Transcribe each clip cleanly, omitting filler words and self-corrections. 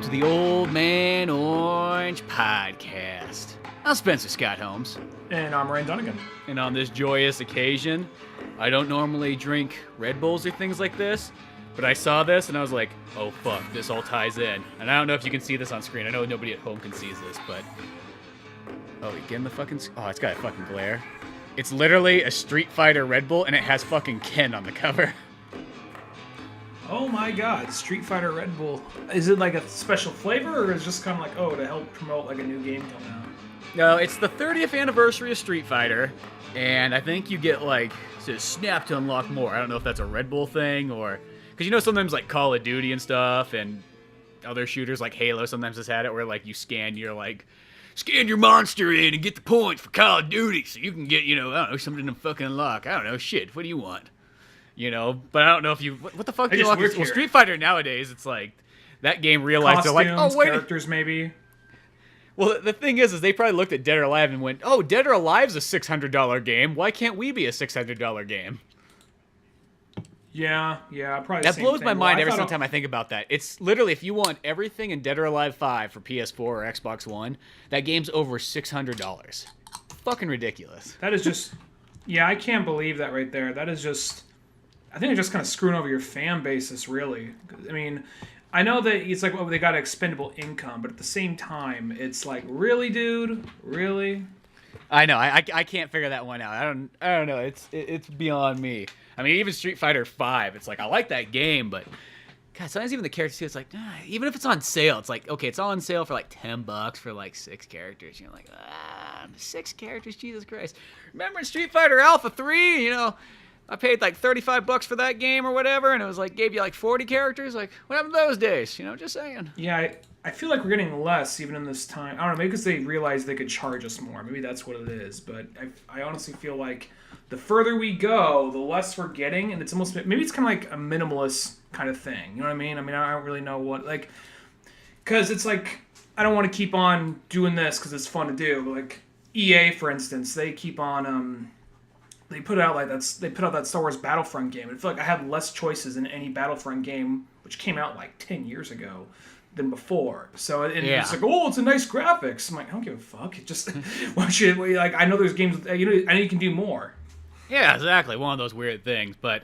to the Old Man Orange podcast. I'm Spencer Scott Holmes. And I'm Ryan Dunigan. And on this joyous occasion, I don't normally drink Red Bulls or things like this, but I saw this and I was like, oh fuck, this all ties in. And I don't know if you can see this on screen. I know nobody at home can see this, but... Oh, again the fucking... Oh, it's got a fucking glare. It's literally a Street Fighter Red Bull and it has fucking Ken on the cover. Oh my god, Street Fighter Red Bull. Is it like a special flavor, or is it just kind of like, oh, to help promote like a new game coming out? No, it's the 30th anniversary of Street Fighter, and I think you get like, says snap to unlock more. I don't know if that's a Red Bull thing or... Because you know sometimes like Call of Duty and stuff and other shooters like Halo sometimes has had it where like you scan your monster in and get the points for Call of Duty so you can get, I don't know, something to fucking unlock. I don't know, shit, what do you want? But I don't know if you... What the fuck do you want? Well, Street Fighter nowadays, it's like, that game realized Costumes, they're like, oh, wait. Characters, maybe. Well, the thing is they probably looked at Dead or Alive and went, oh, Dead or Alive's a $600 game. Why can't we be a $600 game? Yeah, probably that blows my mind every single time I think about that. It's literally, if you want everything in Dead or Alive 5 for PS4 or Xbox One, that game's over $600. Fucking ridiculous. That is just... Yeah, I can't believe that right there. That is just... I think they're just kind of screwing over your fan basis, really. I mean, I know that it's like, they got expendable income, but at the same time, it's like, really, dude? Really? I know. I can't figure that one out. I don't know. It's beyond me. I mean, even Street Fighter 5, it's like, I like that game, but God, sometimes even the characters too, it's like, even if it's on sale, it's like, okay, it's all on sale for like $10 for like 6 characters. You're like, 6 characters, Jesus Christ. Remember in Street Fighter Alpha 3, I paid like $35 for that game or whatever, and it was like, gave you like 40 characters. Like, what happened to those days? Just saying. Yeah, I feel like we're getting less even in this time. I don't know, maybe because they realized they could charge us more. Maybe that's what it is. But I honestly feel like the further we go, the less we're getting, and it's almost, maybe it's kind of like a minimalist kind of thing. You know what I mean? I don't really know what, like, because it's like, I don't want to keep on doing this because it's fun to do. But like EA, for instance, they keep on, they put out that Star Wars Battlefront game. I feel like I have less choices in any Battlefront game, which came out like 10 years ago, than before. So it's like, oh, it's a nice graphics. I'm like, I don't give a fuck. It just, I know there's games, I know you can do more. Yeah, exactly. One of those weird things. But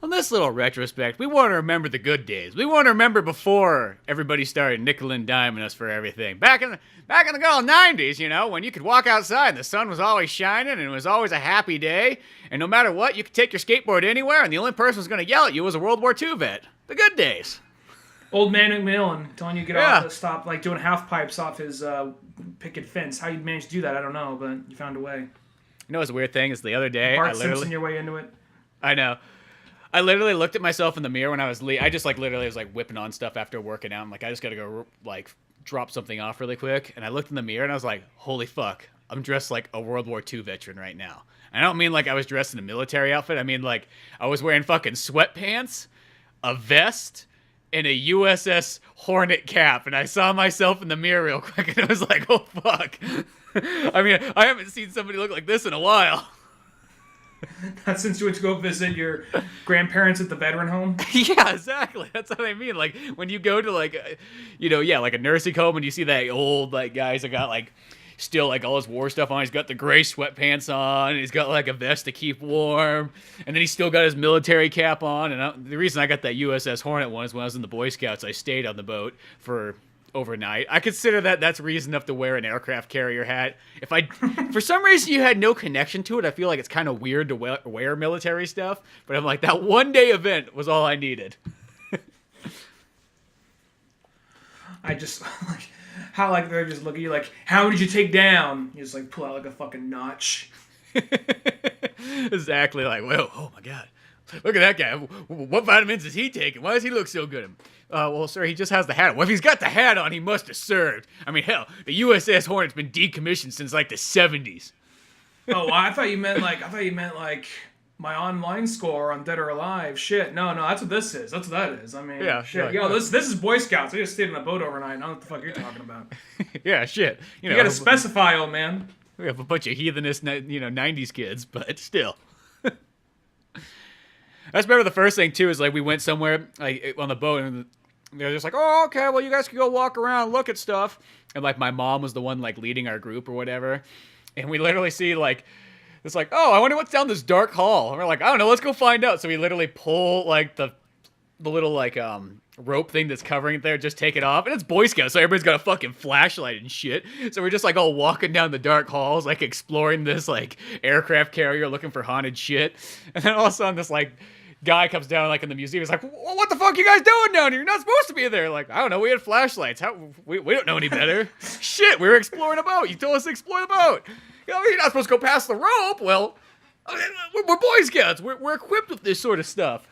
on this little retrospect, we want to remember the good days. We want to remember before everybody started nickel and diming us for everything. Back in the good old 90s, when you could walk outside and the sun was always shining and it was always a happy day. And no matter what, you could take your skateboard anywhere and the only person who's going to yell at you was a World War II vet. The good days. Old man McMillan telling you to get off to stop doing half pipes off his picket fence. How you managed to do that, I don't know, but you found a way. What's a weird thing is the other day, Bart Simpson your way into it. I know. I literally looked at myself in the mirror when I was I just literally was whipping on stuff after working out. I'm like, I just gotta go drop something off really quick. And I looked in the mirror and I was like, holy fuck, I'm dressed like a World War II veteran right now. And I don't mean like I was dressed in a military outfit. I mean like I was wearing fucking sweatpants, a vest, and a USS Hornet cap. And I saw myself in the mirror real quick and I was like, oh fuck. I mean, I haven't seen somebody look like this in a while. Not since you went to go visit your grandparents at the veteran home? Yeah, exactly. That's what I mean. Like, when you go to, like a nursing home and you see that old, guys that got, still, all his war stuff on. He's got the gray sweatpants on. And he's got, a vest to keep warm. And then he's still got his military cap on. And the reason I got that USS Hornet one is when I was in the Boy Scouts, I stayed on the boat for overnight. I consider that's reason enough to wear an aircraft carrier hat. If for some reason you had no connection to it, I feel like it's kind of weird to wear military stuff. But I'm like, that one day event was all I needed. I just how they're just looking at you how did you take down? You just pull out a fucking notch. Exactly. Well, oh my god. Look at that guy. What vitamins is he taking? Why does he look so good? Well, sir, he just has the hat on. Well, if he's got the hat on, he must have served. I mean, hell, the USS Hornet's been decommissioned since the 70s. Oh, I thought you meant my online score on Dead or Alive. Shit, no, that's what this is. That's what that is. I mean, yeah, shit. Yo, this is Boy Scouts. I just stayed on a boat overnight. I don't know what the fuck you're talking about. Yeah, shit. You gotta specify, old man. We have a bunch of heathenist, 90s kids, but still. I just remember the first thing, too, is, we went somewhere, on the boat, and they're just like, oh, okay, well, you guys can go walk around, look at stuff. And like my mom was the one like leading our group or whatever. And we literally see like, it's like, oh, I wonder what's down this dark hall. And we're like, I don't know, let's go find out. So we literally pull like the little like rope thing that's covering it there, just take it off, and it's Boy Scouts, so everybody's got a fucking flashlight and shit. So we're just like all walking down the dark halls, like exploring this like aircraft carrier, looking for haunted shit. And then all of a sudden, this like guy comes down like in the museum. He's like, well, "What the fuck you guys doing down here? You're not supposed to be there." Like, I don't know. We had flashlights. How we don't know any better. Shit, we were exploring a boat. You told us to explore the boat. You know, you're not supposed to go past the rope. Well, we're Boy Scouts. We're equipped with this sort of stuff.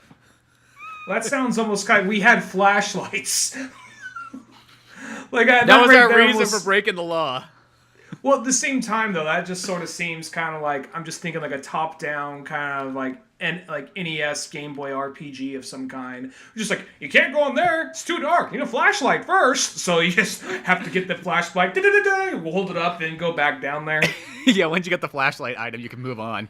That sounds almost kind of, we had flashlights. Like that was our reason for breaking the law. Well, at the same time, though, that just sort of seems kind of like, I'm just thinking like a top-down kind of like NES Game Boy RPG of some kind. Just like, you can't go in there, it's too dark, you need a flashlight first. So you just have to get the flashlight, we'll hold it up, then go back down there. Yeah, once you get the flashlight item, you can move on.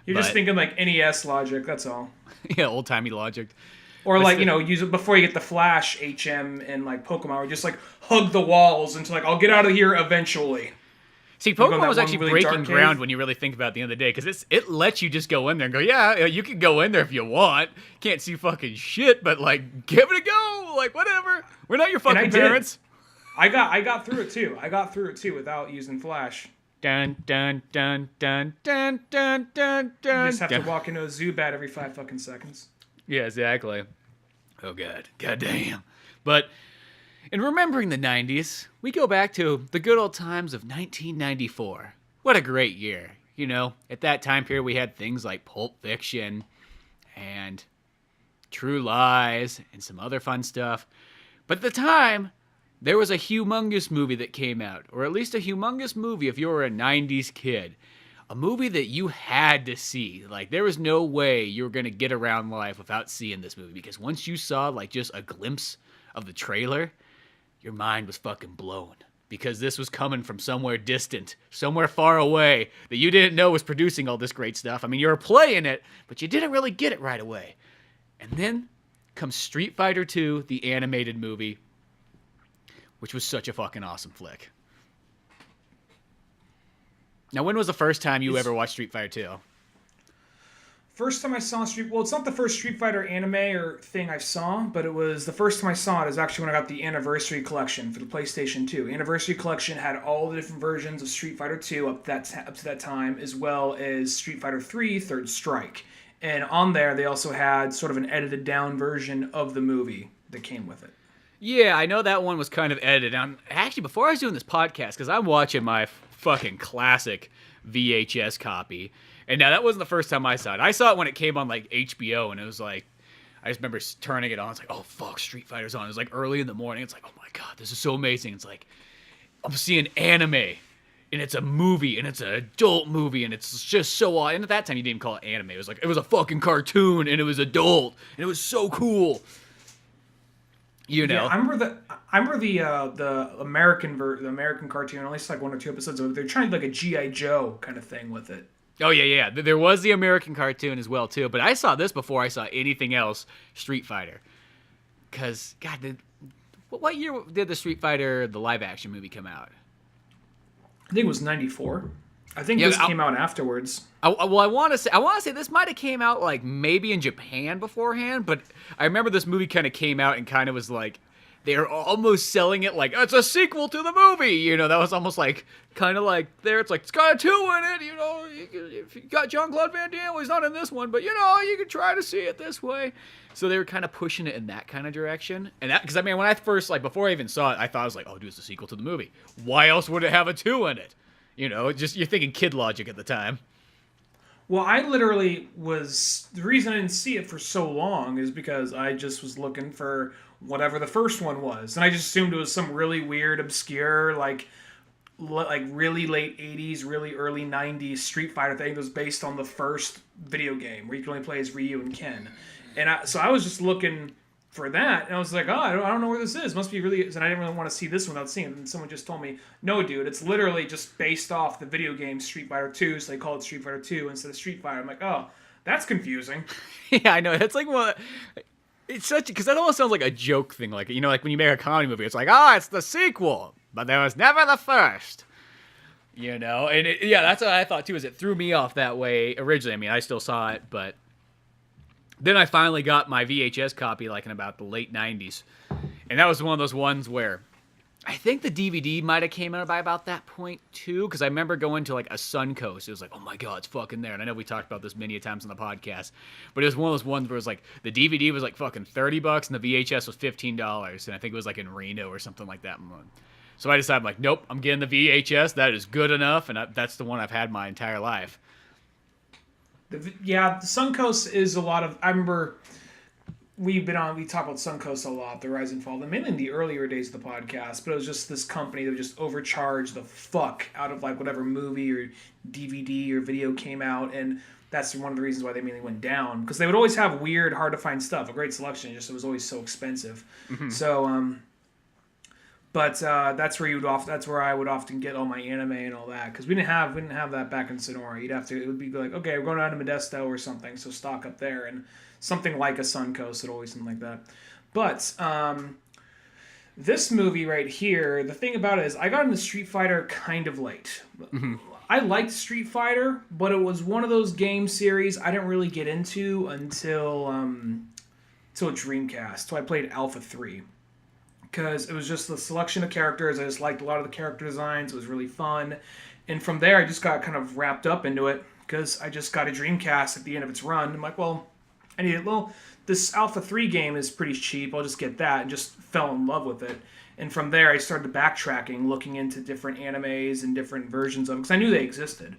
You're just thinking like NES logic, that's all. Yeah, old-timey logic. Or like, you know, use it before you get the Flash HM and like Pokemon, or just like hug the walls until like, I'll get out of here eventually. See, Pokemon was actually really breaking ground when you really think about it at the end of the day, because it lets you just go in there and go, yeah, you can go in there if you want. Can't see fucking shit, but like, give it a go. Like, whatever. We're not your fucking parents. I got through it too. I got through it too without using Flash. Dun dun dun dun dun dun dun dun. You just have to walk into a Zubat every 5 fucking seconds. Yeah, exactly. Oh, God. God damn. But in remembering the 90s, we go back to the good old times of 1994. What a great year. You know, at that time period, we had things like Pulp Fiction and True Lies and some other fun stuff. But at the time, there was a humongous movie that came out, or at least a humongous movie if you were a 90s kid. A movie that you had to see. Like, there was no way you were going to get around life without seeing this movie. Because once you saw, like, just a glimpse of the trailer, your mind was fucking blown. Because this was coming from somewhere distant, somewhere far away, that you didn't know was producing all this great stuff. I mean, you were playing it, but you didn't really get it right away. And then comes Street Fighter II, the animated movie, which was such a fucking awesome flick. Now, when was the first time you ever watched Street Fighter 2? First time I saw well, it's not the first Street Fighter anime or thing I saw, but it was the first time I saw it is actually when I got the Anniversary Collection for the PlayStation 2. Anniversary Collection had all the different versions of Street Fighter 2 up to that time, as well as Street Fighter 3 Third Strike. And on there, they also had sort of an edited down version of the movie that came with it. Yeah, I know that one was kind of edited down. Actually, before I was doing this podcast, because I'm watching my fucking classic VHS copy. And now that wasn't the first time I saw it. I saw it when it came on like HBO, and it was like, I just remember turning it on. It's like, oh fuck, Street Fighter's on. It was like early in the morning. It's like, oh my god, this is so amazing. It's like, I'm seeing anime, and it's a movie, and it's an adult movie, and it's just so awesome. And at that time, you didn't even call it anime. It was like, it was a fucking cartoon, and it was adult, and it was so cool. You know, yeah, I remember the American cartoon, at least like 1 or 2 episodes of it. They're trying to do like a G.I. Joe kind of thing with it. Oh yeah. There was the American cartoon as well too, but I saw this before I saw anything else Street Fighter. Cause God, what year did the Street Fighter the live action movie come out? I think it was 94. I think this came out afterwards. I want to say this might have came out like maybe in Japan beforehand, but I remember this movie kind of came out and kind of was like they're almost selling it like it's a sequel to the movie. You know, that was almost like kind of like there. It's like it's got a 2 in it. You know, if you got Jean-Claude Van Damme, well, he's not in this one, but you know, you can try to see it this way. So they were kind of pushing it in that kind of direction, and that because I mean when I first before I even saw it, I thought I was like, oh, dude, it's a sequel to the movie. Why else would it have a 2 in it? You know, just you're thinking kid logic at the time. Well, I literally was... The reason I didn't see it for so long is because I just was looking for whatever the first one was. And I just assumed it was some really weird, obscure, like really late 80s, really early 90s Street Fighter thing that was based on the first video game where you can only play as Ryu and Ken. And so I was just looking for that, and I was like, oh, I don't know where this is. Must be really... And I didn't really want to see this one without seeing it. And someone just told me, no, dude, it's literally just based off the video game Street Fighter 2, so they call it Street Fighter 2 instead of Street Fighter. I'm like, oh, that's confusing. Yeah, I know. That's like what... It's such because that almost sounds like a joke thing, like like when you make a comedy movie, it's like, oh, it's the sequel, but there was never the first. And yeah, that's what I thought too. Is it threw me off that way originally? I mean, I still saw it, but then I finally got my VHS copy like in about the late '90s, and that was one of those ones where I think the DVD might have came out by about that point too, because I remember going to like a Suncoast. It was like, oh my god, it's fucking there. And I know we talked about this many times on the podcast, but it was one of those ones where it was like the DVD was like fucking $30 and the VHS was $15, and I think it was like in Reno or something like that. So I decided, like, nope, I'm getting the VHS. That is good enough, and that's the one I've had my entire life. The Suncoast is a lot of. I remember we talk about Suncoast a lot, the rise and fall, and mainly in the earlier days of the podcast, but it was just this company that would just overcharge the fuck out of like whatever movie or DVD or video came out, and that's one of the reasons why they mainly went down, because they would always have weird, hard to find stuff, a great selection, just it was always so expensive. Mm-hmm. So, but that's where I would often get all my anime and all that, because we didn't have that back in Sonora. It would be like, okay, we're going down to Modesto or something, so stock up there, and something like a Suncoast would always something like that. But this movie right here, the thing about it is I got into Street Fighter kind of late. Mm-hmm. I liked Street Fighter, but it was one of those game series I didn't really get into until Dreamcast. So I played Alpha 3. Because it was just the selection of characters. I just liked a lot of the character designs. It was really fun. And from there, I just got kind of wrapped up into it, because I just got a Dreamcast at the end of its run. I'm like, well, I need it. Well, this Alpha 3 game is pretty cheap. I'll just get that, and just fell in love with it. And from there, I started backtracking, looking into different animes and different versions of it, because I knew they existed.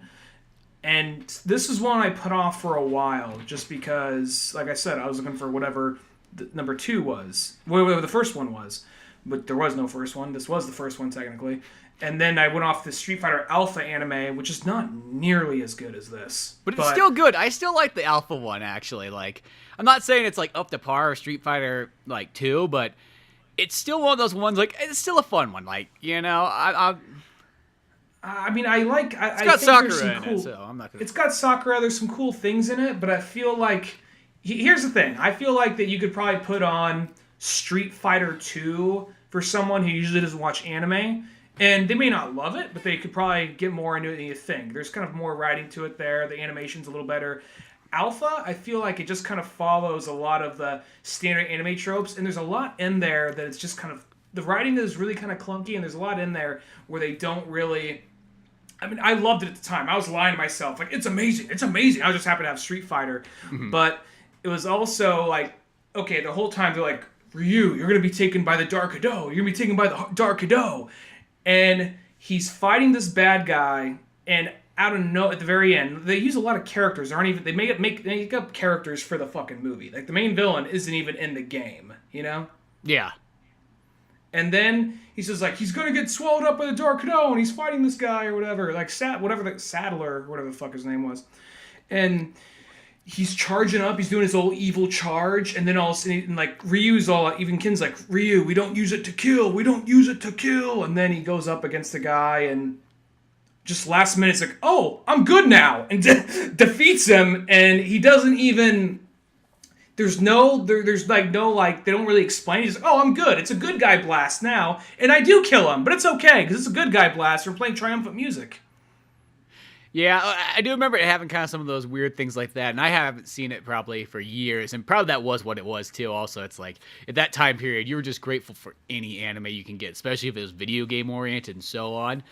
And this is one I put off for a while, just because, like I said, I was looking for whatever number 2 was. Whatever the first one was. But there was no first one. This was the first one, technically. And then I went off the Street Fighter Alpha anime, which is not nearly as good as this. But it's still good. I still like the Alpha one, actually. Like, I'm not saying it's like up to par with Street Fighter like 2, but it's still one of those ones. Like, it's still a fun one. Like, I mean, I like. It's got Sakura in it, so I'm not gonna. It's got Sakura. There's some cool things in it, but I feel like here's the thing. I feel like that you could probably put on Street Fighter 2 for someone who usually doesn't watch anime, and they may not love it, but they could probably get more into it than you think. There's kind of more writing to it there. The animation's a little better. Alpha, I feel like it just kind of follows a lot of the standard anime tropes, and there's a lot in there that it's just kind of, the writing is really kind of clunky, and there's a lot in there where they don't really, I mean, I loved it at the time. I was lying to myself. Like, it's amazing. It's amazing. I was just happy to have Street Fighter. Mm-hmm. But it was also like, okay, the whole time they're like, Ryu, you're going to be taken by the Dark Hado. You're going to be taken by the Dark Hado. And he's fighting this bad guy, and at the very end, they use a lot of characters. They make up characters for the fucking movie. Like, the main villain isn't even in the game, you know? Yeah. And then he says, like, he's going to get swallowed up by the Dark Hado, and he's fighting this guy or whatever. Like, whatever the fuck his name was. And he's charging up. He's doing his old evil charge, and then all of a sudden, like, Ryu's all, even Kin's like, Ryu, we don't use it to kill. We don't use it to kill. And then he goes up against the guy, and just last minute, it's like, oh, I'm good now, and defeats him. And he doesn't even. They don't really explain. He's like, oh, I'm good. It's a good guy blast now, and I do kill him, but it's okay because it's a good guy blast. We're playing triumphant music. Yeah, I do remember it having kind of some of those weird things like that, and I haven't seen it probably for years, and probably that was what it was too. Also, it's like at that time period, you were just grateful for any anime you can get, especially if it was video game oriented and so on.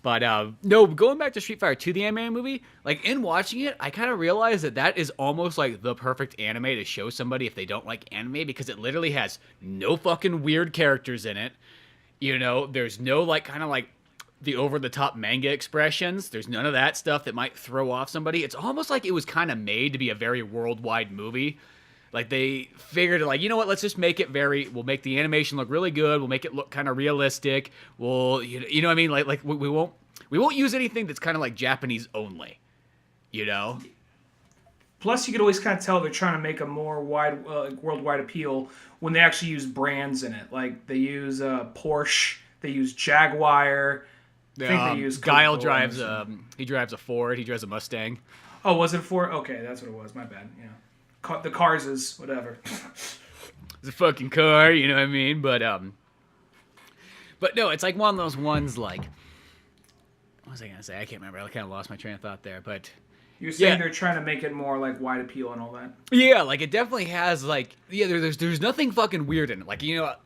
But no, going back to Street Fighter 2, the anime movie, like in watching it, I kind of realized that is almost like the perfect anime to show somebody if they don't like anime, because it literally has no fucking weird characters in it. There's no like kind of like the over-the-top manga expressions. There's none of that stuff that might throw off somebody. It's almost like it was kind of made to be a very worldwide movie. Like, they figured, like, you know what, let's just make it we'll make the animation look really good, we'll make it look kind of realistic, you know what I mean? Like we won't use anything that's kind of like Japanese only, Plus, you could always kind of tell they're trying to make a more worldwide appeal when they actually use brands in it. Like, they use Porsche, they use Jaguar. I think they use Guile drives he drives a Ford, he drives a Mustang. Oh, was it a Ford? Okay, that's what it was. My bad. Yeah, the cars is whatever. It's a fucking car, you know what I mean? But no, it's like one of those ones like, what was I gonna say? I can't remember. I kind of lost my train of thought there, but You're saying they're trying to make it more like wide appeal and all that. yeah, like it definitely has like there's nothing fucking weird in it. Like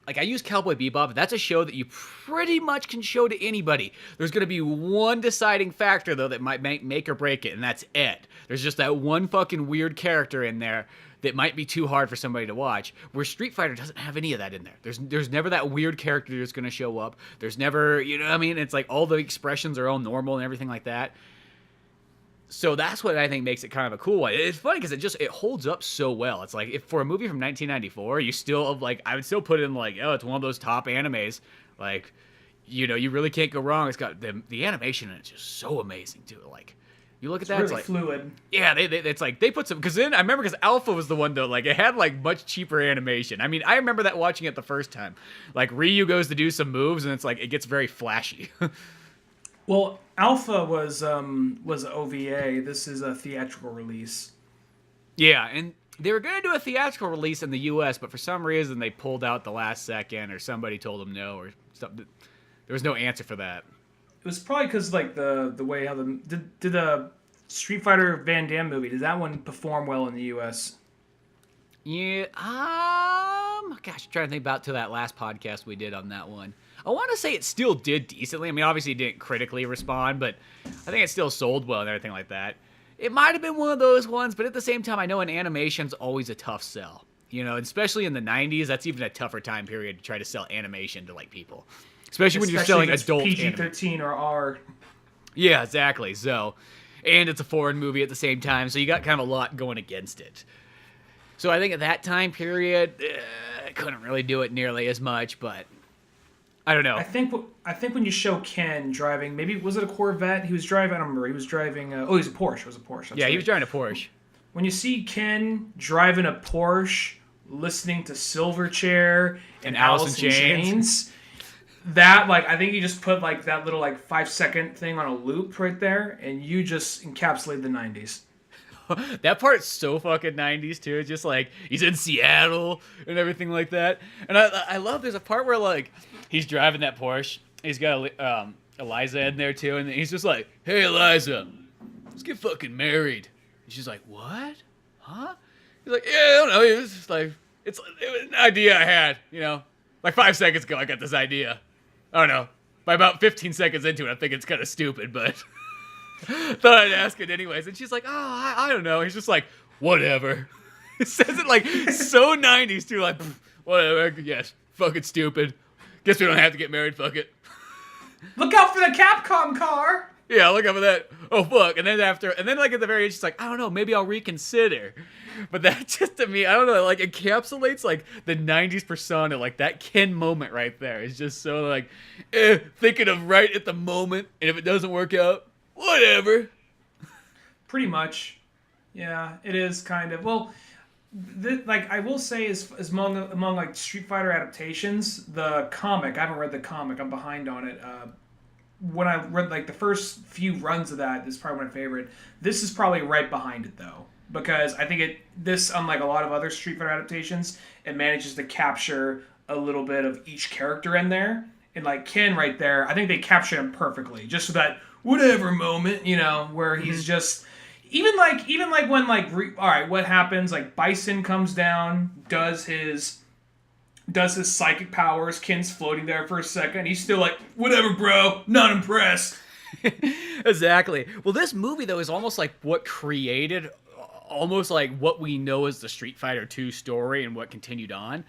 like I use Cowboy Bebop. That's a show that you pretty much can show to anybody. There's gonna be one deciding factor though that might make or break it, and that's Ed. There's just that one fucking weird character in there that might be too hard for somebody to watch. Where Street Fighter doesn't have any of that in there. There's never that weird character that's gonna show up. There's never, you know what I mean? It's like all the expressions are all normal and everything like that. So that's what I think makes it kind of a cool one. It's funny because it holds up so well. It's like if for a movie from 1994, you still like I would still put it in like, oh, it's one of those top animes. Like, you know, you really can't go wrong. It's got the animation in it's just so amazing too. Like, you look at that, Really it's like fluid. Yeah, it's like they put some because then I remember because Alpha was the one though. Like it had like much cheaper animation. I mean, I remember that watching it the first time. Like Ryu goes to do some moves and it's like it gets very flashy. Well, Alpha was OVA. This is a theatrical release. Yeah, and they were going to do a theatrical release in the U.S., but for some reason they pulled out the last second, or somebody told them no, or something. There was no answer for that. It was probably because like the way how did the Street Fighter Van Damme movie, did that one perform well in the U.S.? Yeah, gosh, I'm trying to think about to that last podcast we did on that one. I want to say it still did decently. I mean, obviously it didn't critically respond, but I think it still sold well and everything like that. It might have been one of those ones, but at the same time, I know an animation's always a tough sell. You know, especially in the 90s, that's even a tougher time period to try to sell animation to, like, people. Especially when you're selling adult PG-13 or R. Yeah, exactly. So, and it's a foreign movie at the same time, so you got kind of a lot going against it. So I think at that time period, I couldn't really do it nearly as much, but I don't know. I think when you show Ken driving, maybe was it a Corvette? He was driving. I don't remember. He was driving. He was a Porsche. It was a Porsche. That's yeah, right. he was driving a Porsche. When you see Ken driving a Porsche, listening to Silverchair and Alice in Chains, that like I think you just put like that little like 5-second thing on a loop right there, and you just encapsulate the 90s. That part's so fucking 90s too. It's just like he's in Seattle and everything like that. And I love there's a part where like he's driving that Porsche. He's got Eliza in there too, and he's just like, "Hey Eliza, let's get fucking married." And she's like, "What? Huh?" He's like, "Yeah, I don't know. It was just like it was an idea I had, you know, like 5 seconds ago. I got this idea. I don't know. By about 15 seconds into it, I think it's kind of stupid, but." Thought I'd ask it anyways. And she's like, "Oh, I don't know." He's just like, "Whatever." He says it like so 90s too, like, "Whatever, yes, fucking stupid. Guess we don't have to get married, fuck it." Look out for the Capcom car! Yeah, look out for that. Oh, fuck. And then like at the very end, she's like, "I don't know, maybe I'll reconsider." But that just to me, I don't know, like encapsulates like the 90s persona, like that Ken moment right there. It's just so like, thinking of right at the moment, and if it doesn't work out, whatever. Pretty much. Yeah, it is kind of. Well, like I will say is among like Street Fighter adaptations, the comic, I haven't read the comic, I'm behind on it. When I read like the first few runs of that, this is probably my favorite. This is probably right behind it though, because I think this unlike a lot of other Street Fighter adaptations, it manages to capture a little bit of each character in there. And like Ken right there, I think they captured him perfectly. Just so that whatever moment, you know, where he's just even like when like all right, what happens? Like Bison comes down, does his psychic powers. Ken's floating there for a second. He's still like, whatever, bro. Not impressed. Exactly. Well, this movie though is almost like what created, almost like what we know as the Street Fighter 2 story and what continued on.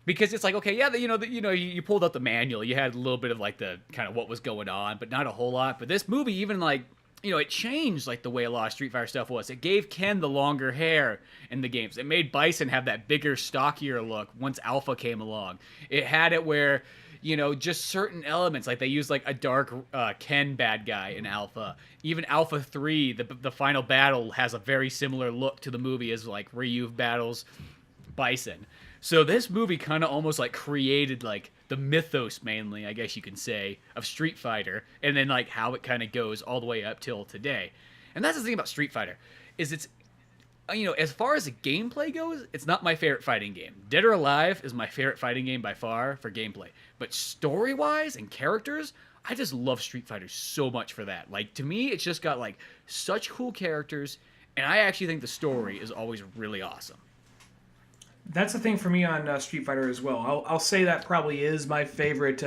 Because it's like, okay, yeah, you pulled out the manual. You had a little bit of like the kind of what was going on, but not a whole lot. But this movie even like, it changed like the way a lot of Street Fighter stuff was. It gave Ken the longer hair in the games. It made Bison have that bigger, stockier look once Alpha came along. It had it where, just certain elements, like they used like a dark Ken bad guy in Alpha. Even Alpha 3, the final battle has a very similar look to the movie as like Ryu battles Bison. So this movie kind of almost like created like the mythos mainly, I guess you can say, of Street Fighter, and then like how it kind of goes all the way up till today. And that's the thing about Street Fighter, is as far as the gameplay goes, it's not my favorite fighting game. Dead or Alive is my favorite fighting game by far for gameplay. But story-wise and characters, I just love Street Fighter so much for that. Like, to me, it's just got, like, such cool characters, and I actually think the story is always really awesome. That's the thing for me on Street Fighter as well. I'll say that probably is my favorite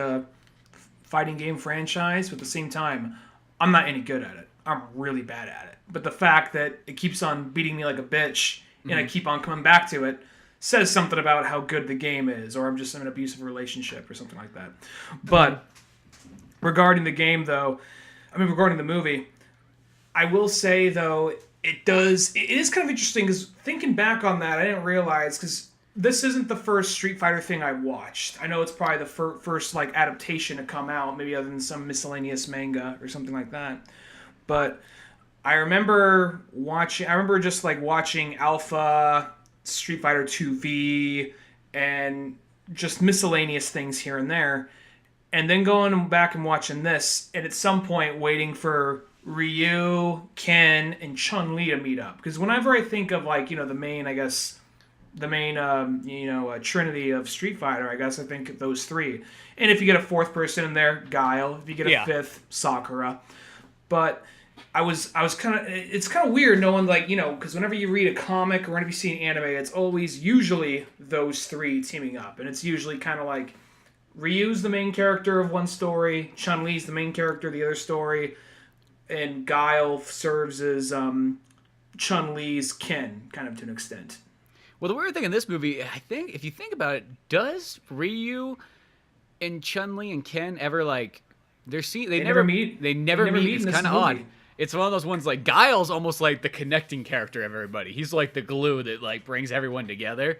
fighting game franchise, but at the same time, I'm not any good at it. I'm really bad at it. But the fact that it keeps on beating me like a bitch and I keep on coming back to it says something about how good the game is, or I'm just in an abusive relationship or something like that. But regarding the game, though, regarding the movie, I will say, though, it is kind of interesting because thinking back on that, I didn't realize, because this isn't the first Street Fighter thing I watched. I know it's probably the first like adaptation to come out, maybe other than some miscellaneous manga or something like that. But I remember just like watching Alpha, Street Fighter 2V, and just miscellaneous things here and there. And then going back and watching this, and at some point waiting for Ryu, Ken, and Chun-Li to meet up. Because whenever I think of like, the main trinity of Street Fighter, I guess I think of those three. And if you get a fourth person in there, Guile. If you get a fifth, Sakura. But it's kind of weird knowing, like, because whenever you read a comic or whenever you see an anime, it's always usually those three teaming up. And it's usually kind of like Ryu's the main character of one story, Chun-Li's the main character of the other story, and Guile serves as Chun-Li's Ken, kind of to an extent. Well, the weird thing in this movie, I think, if you think about it, does Ryu and Chun-Li and Ken ever, like, they never meet. They never meet. It's kind of odd. It's one of those ones, like, Guile's almost like the connecting character of everybody. He's like the glue that, like, brings everyone together.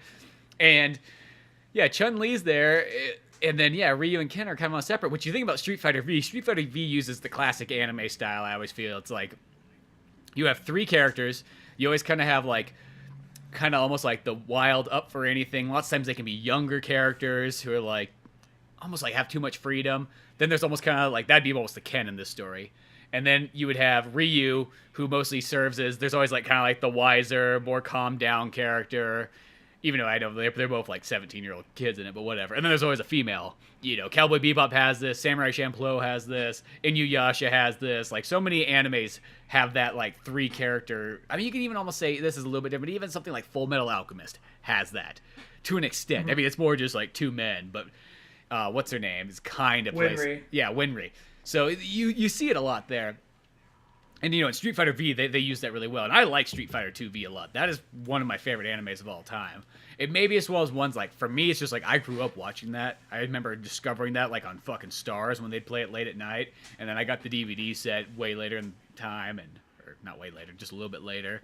And, yeah, Chun-Li's there, and then, yeah, Ryu and Ken are kind of separate. What you think about Street Fighter V uses the classic anime style, I always feel. It's like, you have three characters. You always kind of have, like, kind of almost like the wild up for anything. Lots of times they can be younger characters who are, like, almost, like, have too much freedom. Then there's almost kind of, like, that'd be almost the Ken in this story. And then you would have Ryu, who mostly serves as, there's always, like, kind of like the wiser, more calmed down character. Even though I know they're both, like, 17-year-old kids in it, but whatever. And then there's always a female. Cowboy Bebop has this, Samurai Champloo has this, Inuyasha has this. Like, so many animes have that, like, three character. I mean, you can even almost say this is a little bit different. Even something like Full Metal Alchemist has that to an extent. Mm-hmm. I mean, it's more just, like, two men, but what's her name? It's kind of Winry. Yeah, Winry. So you see it a lot there. And, in Street Fighter V, they use that really well. And I like Street Fighter 2V a lot. That is one of my favorite animes of all time. It may be as well as ones, like, for me, it's just, like, I grew up watching that. I remember discovering that, like, on fucking Stars when they'd play it late at night. And then I got the DVD set way later in time, or not way later, just a little bit later.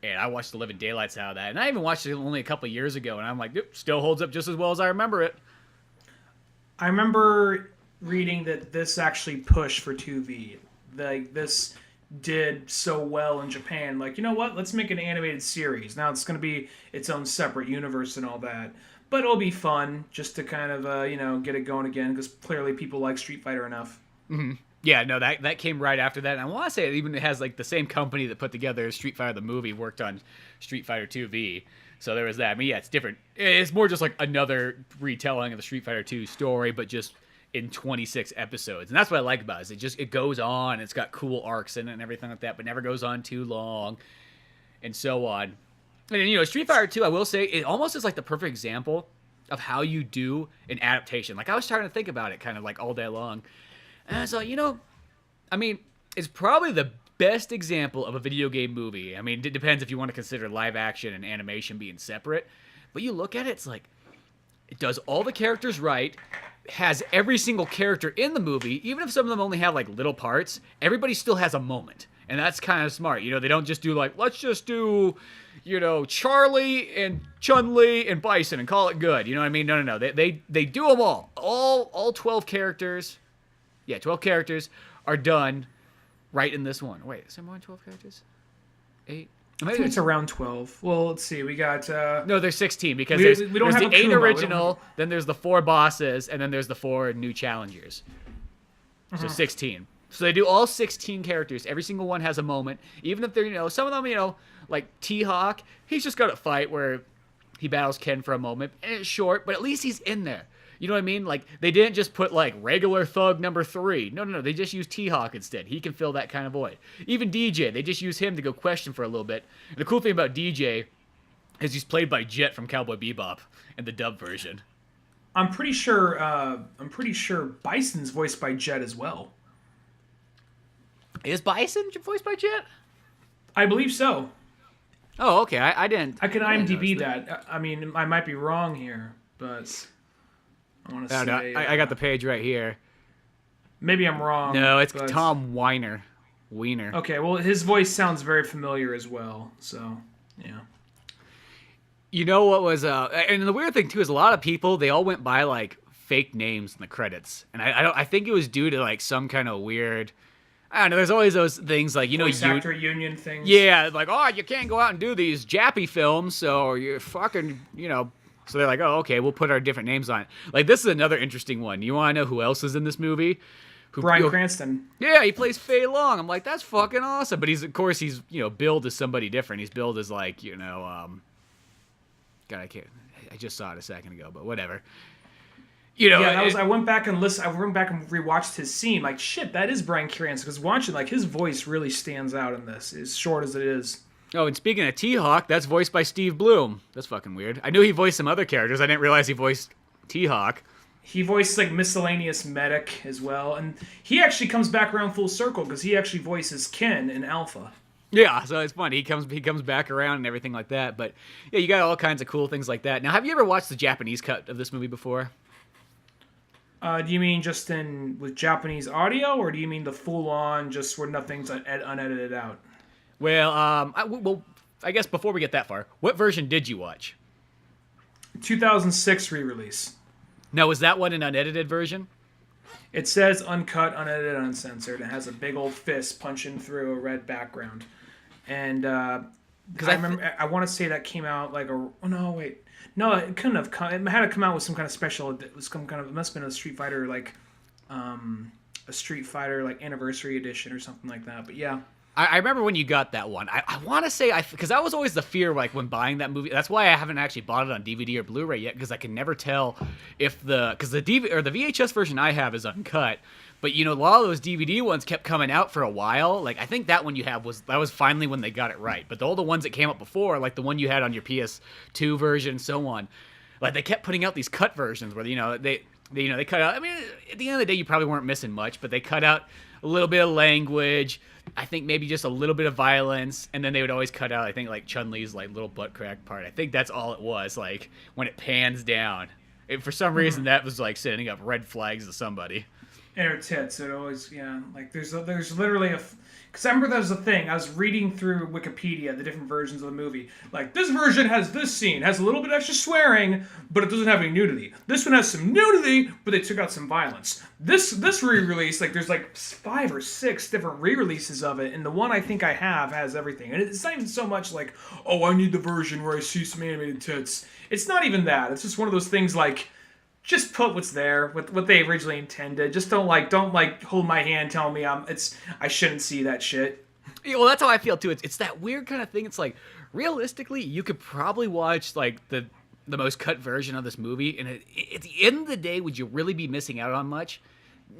And I watched the living daylights out of that. And I even watched it only a couple of years ago. And I'm like, yep, still holds up just as well as I remember it. I remember reading that this actually pushed for 2V. Like, this did so well in Japan. Like, you know what? Let's make an animated series. Now it's going to be its own separate universe and all that. But it'll be fun just to kind of, get it going again, because clearly people like Street Fighter enough. Mm-hmm. Yeah, no, that came right after that. And I want to say it even has, like, the same company that put together Street Fighter the movie worked on Street Fighter 2V. So there was that. I mean, yeah, it's different. It's more just like another retelling of the Street Fighter 2 story, but just in 26 episodes. And that's what I like about it. It goes on. It's got cool arcs in it and everything like that, but never goes on too long and so on. And, Street Fighter 2, I will say, it almost is like the perfect example of how you do an adaptation. Like, I was trying to think about it kind of like all day long. And I was like, it's probably the best example of a video game movie. I mean, it depends if you want to consider live action and animation being separate. But you look at it, it's like, it does all the characters right, has every single character in the movie, even if some of them only have, like, little parts, everybody still has a moment. And that's kind of smart. They don't just do, like, let's just do, Charlie and Chun-Li and Bison and call it good. You know what I mean? No. They do them all. All 12 characters. Yeah, 12 characters are done right in this one. Wait, is there more than 12 characters? 8? I think it's around 12. Well, let's see. We got... No, there's 16 because there's the 8 original, then there's the 4 bosses, and then there's the 4 new challengers. So 16. So they do all 16 characters. Every single one has a moment. Even if they're, some of them, like T-Hawk, he's just got a fight where he battles Ken for a moment. And it's short, but at least he's in there. You know what I mean? Like, they didn't just put, like, regular thug number 3. No. They just used T-Hawk instead. He can fill that kind of void. Even DJ, they just use him to go question for a little bit. And the cool thing about DJ is he's played by Jet from Cowboy Bebop in the dub version. I'm pretty sure Bison's voiced by Jet as well. Is Bison voiced by Jet? I believe so. Oh, okay. I didn't. I can IMDb that. I mean, I might be wrong here, but I want to say. No, I got the page right here. Maybe I'm wrong. No, it's Tom Weiner. Wiener. Okay, well, his voice sounds very familiar as well. So, yeah. You know what was and the weird thing too is a lot of people, they all went by like fake names in the credits, and I think it was due to like some kind of weird. I don't know. There's always those things like voice actor union things. Yeah, like you can't go out and do these Jappy films, so you're fucking So they're like, oh, okay, we'll put our different names on it. Like this is another interesting one. You want to know who else is in this movie? Bryan Cranston. Yeah, he plays Fei Long. I'm like, that's fucking awesome. But he's billed as somebody different. He's billed as like God, I can't. I just saw it a second ago, but whatever. I went back and rewatched his scene. Like, shit, that is Bryan Cranston. Because watching, like, his voice really stands out in this, as short as it is. Oh, and speaking of T-Hawk, that's voiced by Steve Bloom. That's fucking weird. I knew he voiced some other characters. I didn't realize he voiced T-Hawk. He voiced, like, miscellaneous medic as well. And he actually comes back around full circle, because he actually voices Ken in Alpha. Yeah, so it's funny. He comes back around and everything like that. But, yeah, you got all kinds of cool things like that. Now, have you ever watched the Japanese cut of this movie before? Do you mean just with Japanese audio, or do you mean the full-on, just where nothing's unedited out? Well, I guess before we get that far, what version did you watch? 2006 re-release. Now, was that one an unedited version? It says uncut, unedited, uncensored. It has a big old fist punching through a red background. And because I remember, I want to say that came out like No, it couldn't have come. It had to come out with some kind of special. It was some kind of. It must have been a Street Fighter like anniversary edition or something like that. But yeah, I remember when you got that one. I want to say because that was always the fear like when buying that movie. That's why I haven't actually bought it on DVD or Blu-ray yet, because I can never tell if the DVD or the VHS version I have is uncut. But a lot of those DVD ones kept coming out for a while. Like I think that one you have was finally when they got it right. But all the ones that came out before, like the one you had on your PS2 version and so on, like they kept putting out these cut versions where they cut out. I mean, at the end of the day, you probably weren't missing much, but they cut out a little bit of language. I think maybe just a little bit of violence, and then they would always cut out, I think, like Chun-Li's like little butt crack part. I think that's all it was. Like when it pans down, for some reason that was like sending up red flags to somebody. In her tits, it always like there's literally because I remember that was the thing. I was reading through Wikipedia the different versions of the movie. Like this version has this scene, has a little bit extra swearing, but it doesn't have any nudity. This one has some nudity, but they took out some violence. This re-release, like there's like 5 or 6 different re-releases of it, and the one I think I have has everything. And it's not even so much like, oh, I need the version where I see some animated tits. It's not even that. It's just one of those things like, just put what's there, what they originally intended. Just don't hold my hand telling me I shouldn't see that shit. Yeah, well, that's how I feel too. It's that weird kind of thing. It's like realistically, you could probably watch like the most cut version of this movie, and at the end of the day, would you really be missing out on much?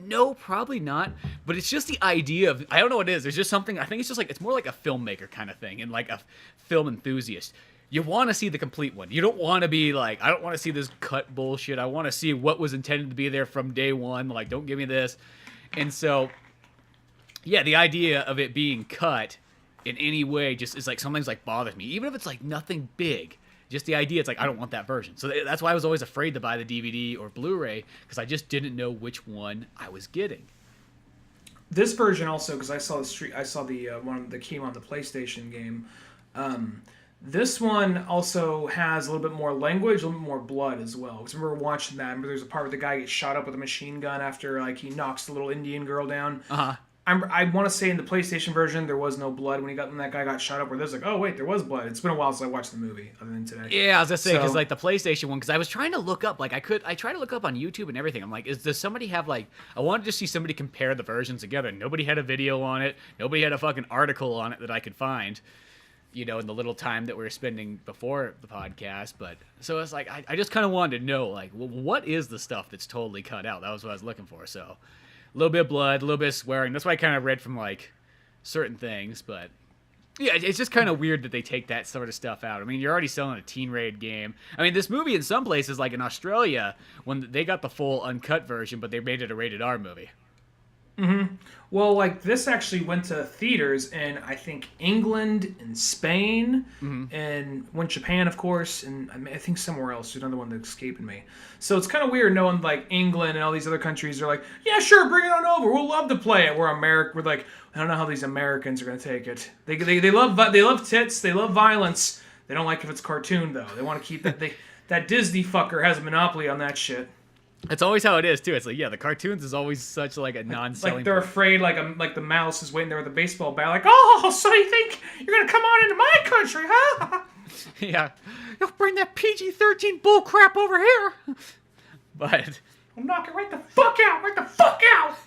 No, probably not. But it's just the idea of, I don't know what it is. There's just something, I think it's just like, it's more like a filmmaker kind of thing and like a film enthusiast. You want to see the complete one. You don't want to be like, I don't want to see this cut bullshit. I want to see what was intended to be there from day one. Like, don't give me this. And so, yeah, the idea of it being cut in any way just is like, sometimes like bothers me. Even if it's like nothing big. Just the idea, it's like, I don't want that version. So that's why I was always afraid to buy the DVD or Blu-ray, because I just didn't know which one I was getting. This version also, because I saw the one that came on the PlayStation game. This one also has a little bit more language, a little bit more blood as well. Because I remember watching that. I remember there's a part where the guy gets shot up with a machine gun after like he knocks the little Indian girl down. Uh-huh. I want to say in the PlayStation version there was no blood when that guy got shot up. Where there's like, oh wait, there was blood. It's been a while since I watched the movie, other than today. Yeah, I was gonna say because So like the PlayStation one, because I was trying to look up, like I tried to look up on YouTube and everything. I'm like, does somebody have like? I wanted to see somebody compare the versions together. Nobody had a video on it. Nobody had a fucking article on it that I could find. In the little time that we were spending before the podcast, but so it's like I just kind of wanted to know, like, well, what is the stuff that's totally cut out? That was what I was looking for. So a little bit of blood, a little bit of swearing. That's why I kind of read from like certain things, but yeah, it's just kind of weird that they take that sort of stuff out. I mean, you're already selling a teen rated game. I mean, this movie in some places, like in Australia, when they got the full uncut version, but they made it a rated R movie. Mm-hmm. Well, like this actually went to theaters in I think England and Spain, and went Japan, of course, and I think somewhere else. There's another one that's escaping me. So it's kind of weird knowing like England and all these other countries are like, yeah, sure, bring it on over. We'll love to play it. We're like, I don't know how these Americans are gonna take it. They love tits. They love violence. They don't like if it's cartoon though. They want to keep that Disney fucker has a monopoly on that shit. It's always how it is too. It's like, yeah, the cartoons is always such like a non-selling. Like they're afraid, like the mouse is waiting there with a baseball bat, like, oh, so you think you're gonna come on into my country, huh? Yeah, you'll bring that PG-13 bull crap over here. But I'll knock it right the fuck out.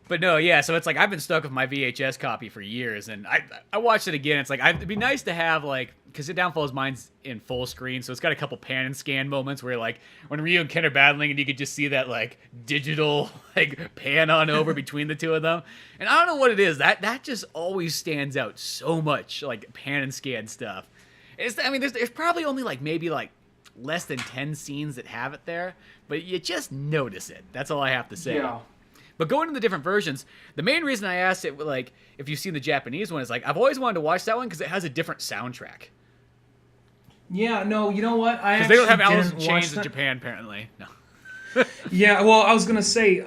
But no, yeah, so it's like I've been stuck with my VHS copy for years, and I watched it again. It's like it'd be nice to have like, because the downfall is mine's in full screen, so it's got a couple pan and scan moments where like when Ryu and Ken are battling, and you could just see that like digital like pan on over between the two of them. And I don't know what it is that just always stands out so much, like pan and scan stuff. I mean, there's probably only like maybe like less than 10 scenes that have it there, but you just notice it. That's all I have to say. Yeah. But going to the different versions, the main reason I asked it, like, if you've seen the Japanese one, is like I've always wanted to watch that one because it has a different soundtrack. Yeah, no, you know what? Because they don't have Alice in Chains in Japan, apparently. No. Yeah, well, I was gonna say,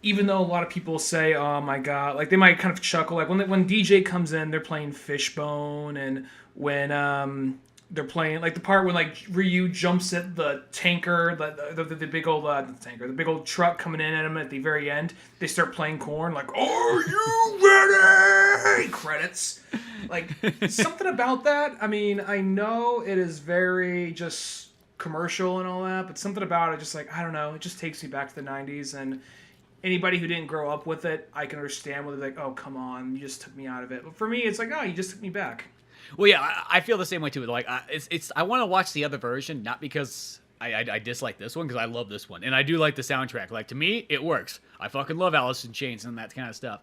even though a lot of people say, "Oh my god," like they might kind of chuckle, like when DJ comes in, they're playing Fishbone, and when they're playing like the part when like Ryu jumps at the tanker, the big old not the tanker, the big old truck coming in at him at the very end. They start playing Korn, like, "Are you ready?" Credits. Like something about that. I mean, I know it is very just commercial and all that, but something about it, just like, I don't know, it just takes me back to the '90s. And anybody who didn't grow up with it, I can understand whether they're like, "Oh, come on, you just took me out of it." But for me, it's like, "Oh, you just took me back." Well, yeah, I feel the same way too. Like, I want to watch the other version, not because I dislike this one, because I love this one, and I do like the soundtrack. Like, to me, it works. I fucking love Alice in Chains and that kind of stuff,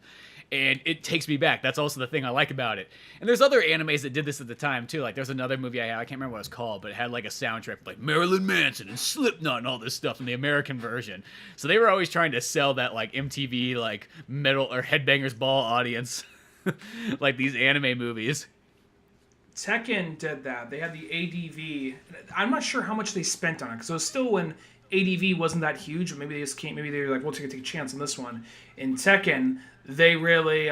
and it takes me back. That's also the thing I like about it. And there's other animes that did this at the time too. Like, there's another movie I can't remember what it was called, but it had like a soundtrack with like Marilyn Manson and Slipknot and all this stuff in the American version. So they were always trying to sell that like MTV like metal or Headbangers Ball audience, like these anime movies. Tekken did that. They had the ADV. I'm not sure how much they spent on it, because it was still when ADV wasn't that huge. Or maybe they just came. Maybe they were like, "We'll take a chance on this one." In Tekken, they really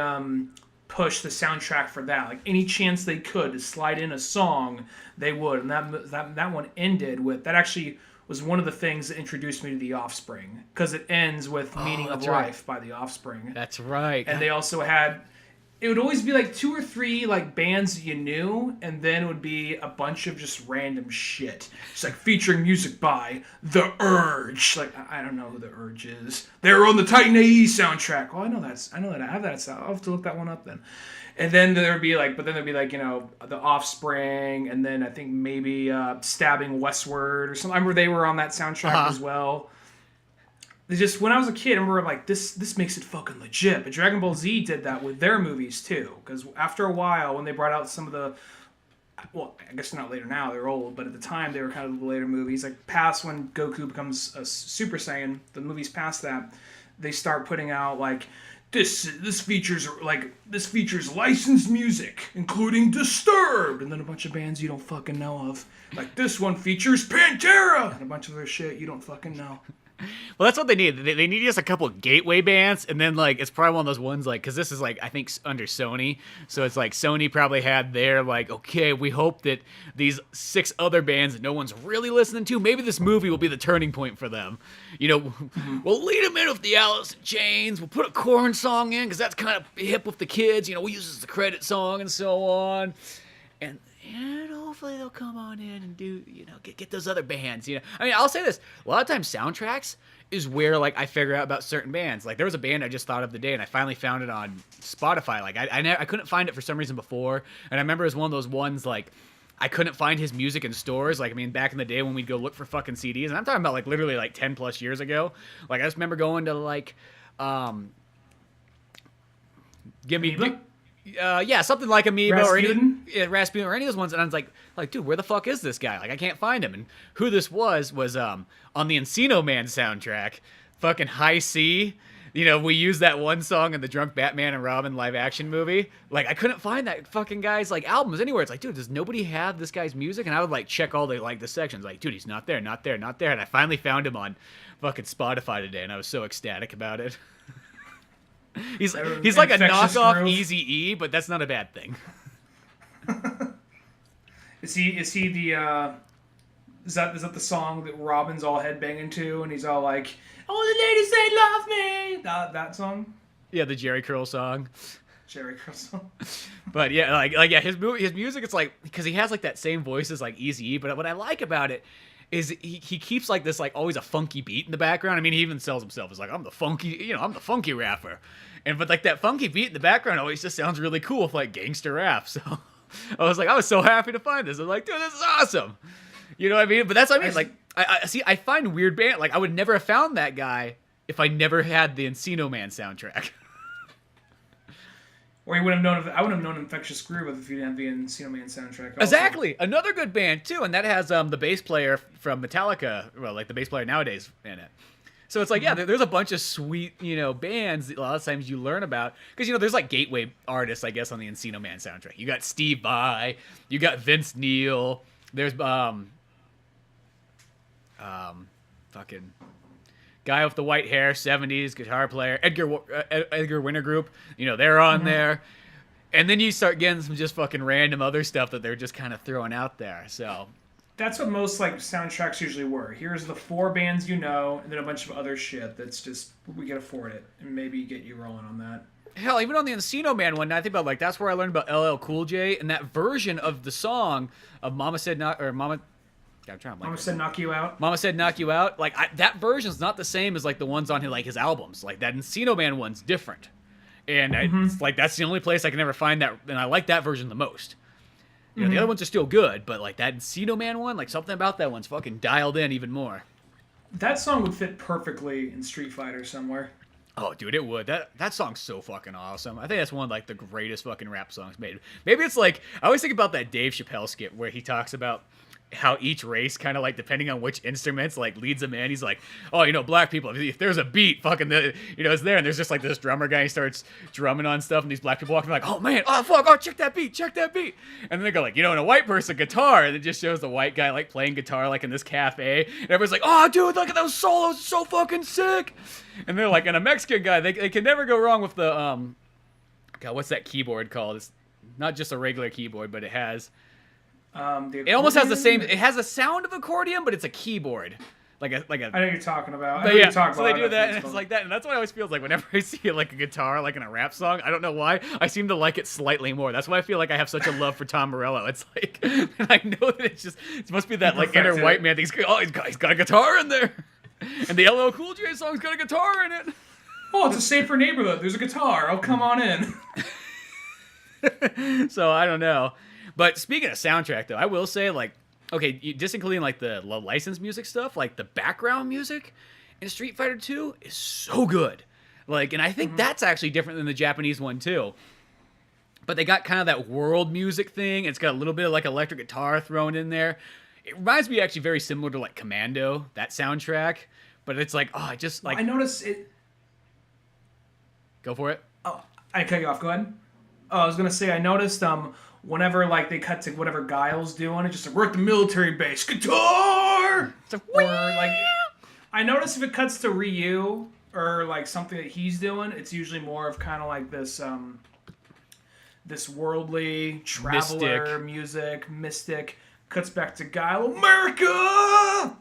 pushed the soundtrack for that. Like any chance they could to slide in a song, they would. And that one ended with that. Actually, was one of the things that introduced me to The Offspring, because it ends with "Meaning of Life" by The Offspring. That's right. And they also had. It would always be like 2 or 3 like bands that you knew, and then it would be a bunch of just random shit. It's like featuring music by The Urge. Like, I don't know who The Urge is. They were on the Titan AE soundtrack. Oh, I know that. I have that sound. I'll have to look that one up then. And then there'd be like, you know, The Offspring, and then I think maybe Stabbing Westward or something. I remember they were on that soundtrack as well. Just when I was a kid, I remember like this makes it fucking legit. But Dragon Ball Z did that with their movies too, because after a while, when they brought out some of the, well, I guess not later now, they're old, but at the time they were kind of the later movies, like past when Goku becomes a Super Saiyan, the movies past that, they start putting out like this features licensed music, including Disturbed, and then a bunch of bands you don't fucking know of. Like this one features Pantera and a bunch of other shit you don't fucking know. Well, that's what they need. They need just a couple of gateway bands, and then like it's probably one of those ones like because this is like I think under Sony, so it's like Sony probably had their like okay, we hope that these 6 other bands that no one's really listening to, maybe this movie will be the turning point for them. You know, we'll lead them in with the Alice in Chains. We'll put a Korn song in because that's kind of hip with the kids. You know, we'll use it as the credit song and so on, and hopefully they'll come on in and do, you know, get those other bands, you know. I mean, I'll say this, a lot of times soundtracks is where, like, I figure out about certain bands. Like, there was a band I just thought of the day, and I finally found it on Spotify. Like, I couldn't find it for some reason before, and I remember it was one of those ones, like, I couldn't find his music in stores. Like, I mean, back in the day when we'd go look for fucking CDs, and I'm talking about, like, literally, like, 10 plus years ago. Like, I just remember going to, like, yeah, something like Amoeba Rasputin or any of those ones, and I was like, dude, where the fuck is this guy? Like, I can't find him. And who this was on the Encino Man soundtrack, fucking High C. You know, we used that one song in the Drunk Batman and Robin live action movie. Like, I couldn't find that fucking guy's like albums anywhere. It's like, dude, does nobody have this guy's music? And I would like check all the sections. Like, dude, he's not there. And I finally found him on fucking Spotify today, and I was so ecstatic about it. He's like a knockoff Eazy-E, but that's not a bad thing. Is he the is that the song that Robin's all headbanging to, and he's all like, "Oh, the ladies they love me." That song. Yeah, the Jerry Curl song. Jerry Curl song. But yeah, like yeah, his music, it's like because he has like that same voice as like Eazy-E, but what I like about it is he keeps like this like always a funky beat in the background. I mean, he even sells himself as like I'm the funky rapper, but like that funky beat in the background always just sounds really cool with like gangster rap. So I was so happy to find this. I'm like, dude, this is awesome. You know what I mean? But that's what I mean. Like I find weird band like I would never have found that guy if I never had the Encino Man soundtrack. Or you would have known. I would have known Infectious Groove if you didn't have the Encino Man soundtrack. Also. Exactly, another good band too, and that has the bass player from Metallica, well, like the bass player nowadays in it. So it's like, yeah, there's a bunch of sweet, you know, bands that a lot of times you learn about because you know there's like gateway artists, I guess, on the Encino Man soundtrack. You got Steve Vai, you got Vince Neil. There's fucking guy with the white hair, 70s guitar player, Edgar Winter Group. You know, they're on there. And then you start getting some just fucking random other stuff that they're just kind of throwing out there. So that's what most like soundtracks usually were. Here's the 4 bands you know, and then a bunch of other shit that's just we can afford it and maybe get you rolling on that. Hell, even on the Encino Man one, I think about like that's where I learned about LL Cool J and that version of the song of Mama Said Not or Mama. Mama Said Knock You Out. Mama Said Knock You Out. Like that version's not the same as like the ones on his albums. Like that Encino Man one's different, and it's like that's the only place I can ever find that, and I like that version the most. You know, the other ones are still good, but like that Encino Man one, like something about that one's fucking dialed in even more. That song would fit perfectly in Street Fighter somewhere. Oh, dude, it would. That song's so fucking awesome. I think that's one of like the greatest fucking rap songs made. Maybe it's like I always think about that Dave Chappelle skit where he talks about how each race kind of like depending on which instruments like leads them in. He's like, oh, you know, black people, if there's a beat, fucking it's there, and there's just like this drummer guy, he starts drumming on stuff, and these black people walking like, oh man, oh fuck, oh check that beat, and then they go like, you know, and a white person guitar, and it just shows the white guy like playing guitar like in this cafe, and everybody's like, oh dude, look at those solos, so fucking sick. And they're like, and a Mexican guy, they can never go wrong with the God, what's that keyboard called? It's not just a regular keyboard, but it has. It almost has the same. It has the sound of accordion, but it's a keyboard, like a. I know what you're talking about. But yeah, so they do that, and it's like that, and that's what I always feels like whenever I see like a guitar, like in a rap song. I don't know why. I seem to like it slightly more. That's why I feel like I have such a love for Tom Morello. It's like, and I know that it must be that like inner white man thing. He's got a guitar in there, and the LL Cool J song's got a guitar in it. Oh, it's a safer neighborhood. There's a guitar. Oh, come on in. So I don't know. But speaking of soundtrack, though, I will say, like, okay, just including, like, the licensed music stuff, like, the background music in Street Fighter 2 is so good. Like, and I think that's actually different than the Japanese one, too. But they got kind of that world music thing. It's got a little bit of, like, electric guitar thrown in there. It reminds me actually very similar to, like, Commando, that soundtrack. But it's like, oh, I just, like... I noticed it... Go for it. Oh, I cut you off. Go ahead. Oh, I was going to say, I noticed... whenever like they cut to whatever Guile's doing, it's just like we're at the military base, guitar, it's like, or like I notice if it cuts to Ryu or like something that he's doing, it's usually more of kind of like this worldly traveler music, mystic. Cuts back to Guile, America.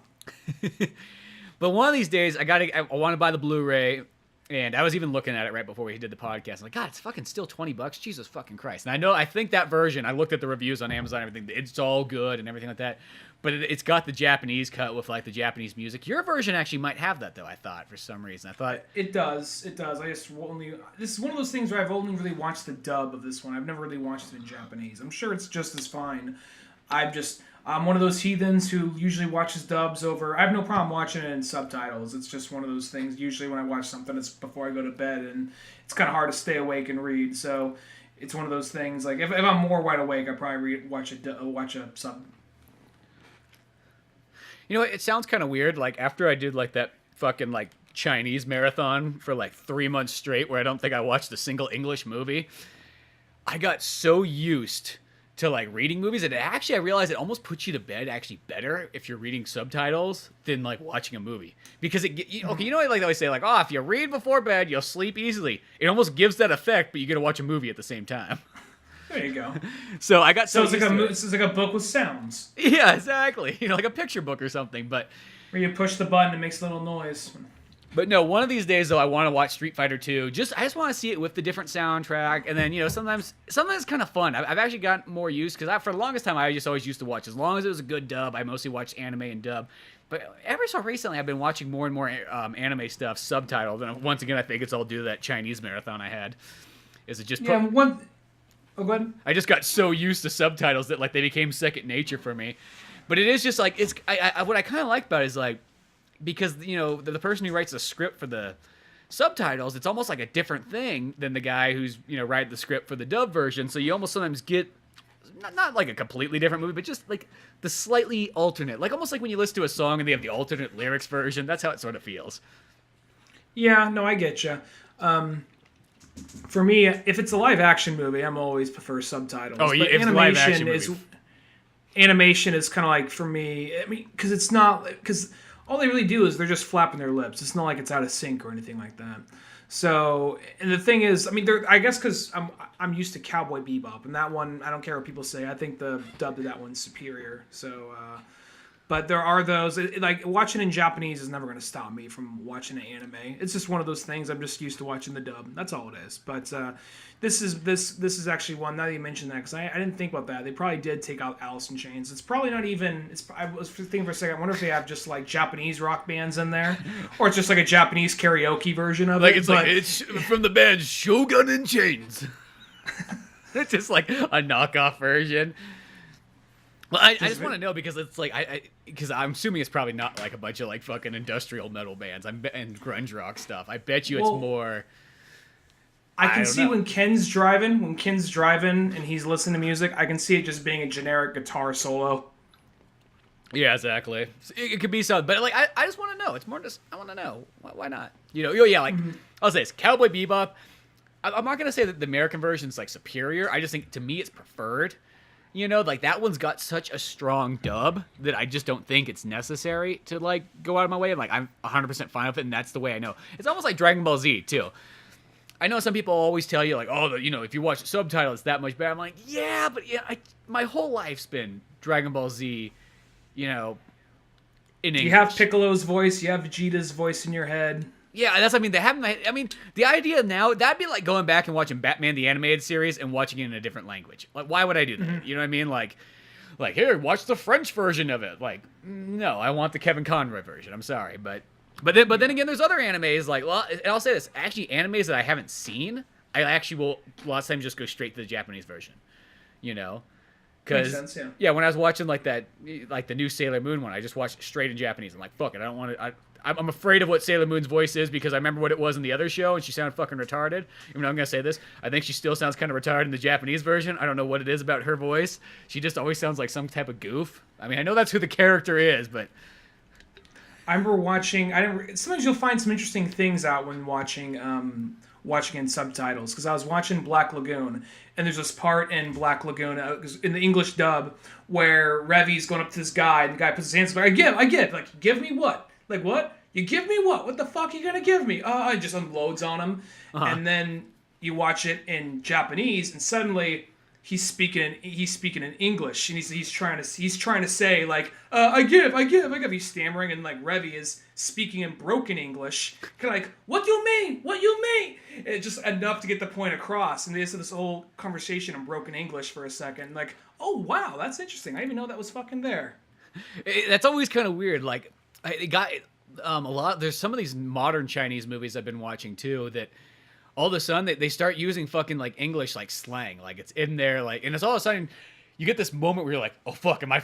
But one of these days, I want to buy the Blu-ray, and I was even looking at it right before we did the podcast. I'm like, God, it's fucking still $20. Jesus fucking Christ! And I think that version. I looked at the reviews on Amazon, and everything. It's all good and everything like that. But it's got the Japanese cut with like the Japanese music. Your version actually might have that though. I thought for some reason. I thought it does. It does. This is one of those things where I've only really watched the dub of this one. I've never really watched it in Japanese. I'm sure it's just as fine. I'm one of those heathens who usually watches dubs over. I have no problem watching it in subtitles. It's just one of those things. Usually when I watch something, it's before I go to bed, and it's kind of hard to stay awake and read. So it's one of those things. Like if I'm more wide awake, I probably watch a sub. You know what? It sounds kind of weird. Like after I did like that fucking like Chinese marathon for like 3 months straight, where I don't think I watched a single English movie, I got so used to like reading movies, and I realized it almost puts you to bed actually better if you're reading subtitles than like watching a movie, because you know like they always say like, oh, if you read before bed you'll sleep easily. It almost gives that effect, but you get to watch a movie at the same time. There you go. So I got so it's like a book with sounds. Yeah, exactly. You know, like a picture book or something. But where you push the button, it makes a little noise. But no, one of these days though, I want to watch Street Fighter 2. I just want to see it with the different soundtrack, and then sometimes it's kind of fun. I've actually gotten more used, because for the longest time I just always used to watch, as long as it was a good dub, I mostly watched anime and dub. But ever so recently, I've been watching more and more anime stuff subtitled, and once again, I think it's all due to that Chinese marathon I had. Oh, go ahead. I just got so used to subtitles that like they became second nature for me. But it is just like what I kind of like about it is like, because the person who writes the script for the subtitles, it's almost like a different thing than the guy who's writing the script for the dub version. So you almost sometimes get not like a completely different movie, but just like the slightly alternate, like almost like when you listen to a song and they have the alternate lyrics version. That's how it sort of feels. Yeah, no, I get you. For me, if it's a live action movie, I'm always prefer subtitles. Oh, yeah, if it's a live action movie. Animation is kind of like, for me, because it's not, because all they really do is they're just flapping their lips. It's not like it's out of sync or anything like that. So, and the thing is, I guess because I'm used to Cowboy Bebop, and that one, I don't care what people say, I think the dub to that one's superior. So, but there are those, like watching in Japanese is never going to stop me from watching an anime. It's just one of those things. I'm just used to watching the dub. That's all it is. But this is actually one. Now that you mentioned that, because I didn't think about that. They probably did take out Alice in Chains. It's probably not even. I was thinking for a second. I wonder if they have just like Japanese rock bands in there, or it's just like a Japanese karaoke version of it. It's from the band Shogun in Chains. It's just like a knockoff version. Well, I just want to know, because it's like because I'm assuming it's probably not like a bunch of like fucking industrial metal bands and grunge rock stuff. I bet you it's more. I can see when Ken's driving and he's listening to music, I can see it just being a generic guitar solo. Yeah, exactly. It could be something, but like I just want to know. It's more just I want to know. Why not? Yeah. Like I'll say it's Cowboy Bebop. I'm not gonna say that the American version is like superior. I just think to me it's preferred. Like that one's got such a strong dub that I just don't think it's necessary to like go out of my way. And like I'm 100% fine with it, and that's the way I know. It's almost like Dragon Ball Z too. I know some people always tell you like, oh, if you watch the subtitle, it's that much better. I'm like, yeah, but my whole life's been Dragon Ball Z. In English. You have Piccolo's voice, you have Vegeta's voice in your head. Yeah, they haven't. The idea now, that'd be like going back and watching Batman the Animated Series and watching it in a different language. Like, why would I do that? Mm-hmm. You know what I mean? Like here, watch the French version of it. Like, no, I want the Kevin Conroy version. I'm sorry, but then again, there's other animes like, well, and I'll say this, actually, animes that I haven't seen, I actually will a lot of times just go straight to the Japanese version. Because yeah, when I was watching like that, like the new Sailor Moon one, I just watched straight in Japanese. I'm like, fuck it, I don't want to. I'm afraid of what Sailor Moon's voice is, because I remember what it was in the other show, and she sounded fucking retarded. Even though I'm gonna say this, I think she still sounds kind of retarded in the Japanese version. I don't know what it is about her voice. She just always sounds like some type of goof. I know that's who the character is, but I remember watching. Sometimes you'll find some interesting things out when watching in subtitles, because I was watching Black Lagoon, and there's this part in Black Lagoon in the English dub where Revy's going up to this guy, and the guy puts his hands up, I get, like, give me what? Like, what? You give me what? What the fuck are you gonna give me? It just unloads on him. And then you watch it in Japanese, and suddenly he's speaking in English, and he's trying to say like, I give. He's stammering, and like Revy is speaking in broken English, kind of like, what you mean? What you mean? It's just enough to get the point across, and they just have this whole conversation in broken English for a second, like, oh wow, that's interesting. I didn't even know that was fucking there. That's always kind of weird. Like, it got a lot. There's some of these modern Chinese movies I've been watching too that all of a sudden they start using fucking like English like slang, like it's in there, like, and it's all of a sudden you get this moment where you're like, oh fuck, am I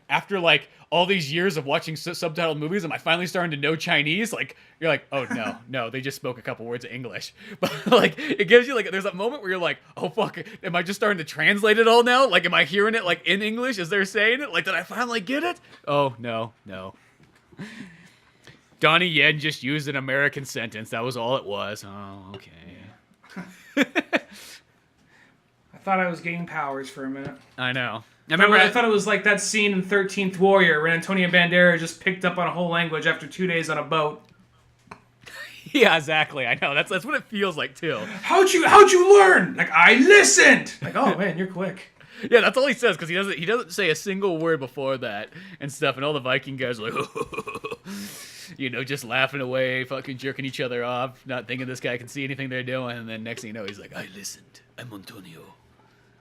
after like all these years of watching subtitled movies, am I finally starting to know Chinese? Like, you're like, oh no, they just spoke a couple words of English, but like it gives you like, there's that moment where you're like, oh fuck, am I just starting to translate it all now? Like, am I hearing it like in English as they're saying it? Like, did I finally get it? Oh no. Donnie Yen just used an American sentence. That was all it was. Oh, okay. I thought I was gaining powers for a minute. I know. I thought it was like that scene in 13th Warrior when Antonio Banderas just picked up on a whole language after 2 days on a boat. Yeah, exactly. I know. That's what it feels like too. How'd you learn? Like, I listened. Like, oh man, you're quick. Yeah, that's all he says, because he doesn't say a single word before that and stuff, and all the Viking guys are like, you know, just laughing away, fucking jerking each other off, not thinking this guy can see anything they're doing, and then next thing you know, he's like, I listened. I'm Antonio.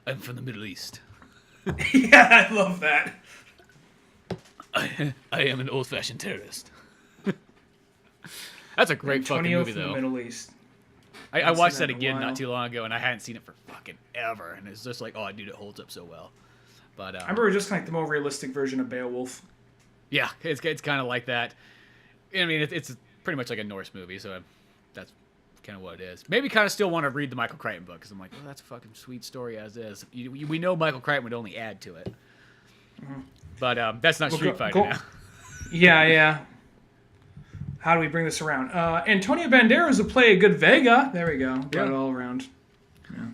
I'm from the Middle East. Yeah, I love that. I am an old-fashioned terrorist. That's a great fucking movie, though. Antonio from the Middle East. I watched that again not too long ago, and I hadn't seen it for fucking ever, and it's just like, oh, dude, it holds up so well. But I remember just like the more realistic version of Beowulf. Yeah, it's kind of like that. I mean, it's pretty much like a Norse movie, so that's kind of what it is. Maybe kind of still want to read the Michael Crichton book, because I'm like, oh, that's a fucking sweet story as is. We know Michael Crichton would only add to it. Mm-hmm. But that's not Street Fighter now. Yeah. How do we bring this around? Antonio Banderas will play a good Vega. There we go. Got it all around. Yeah.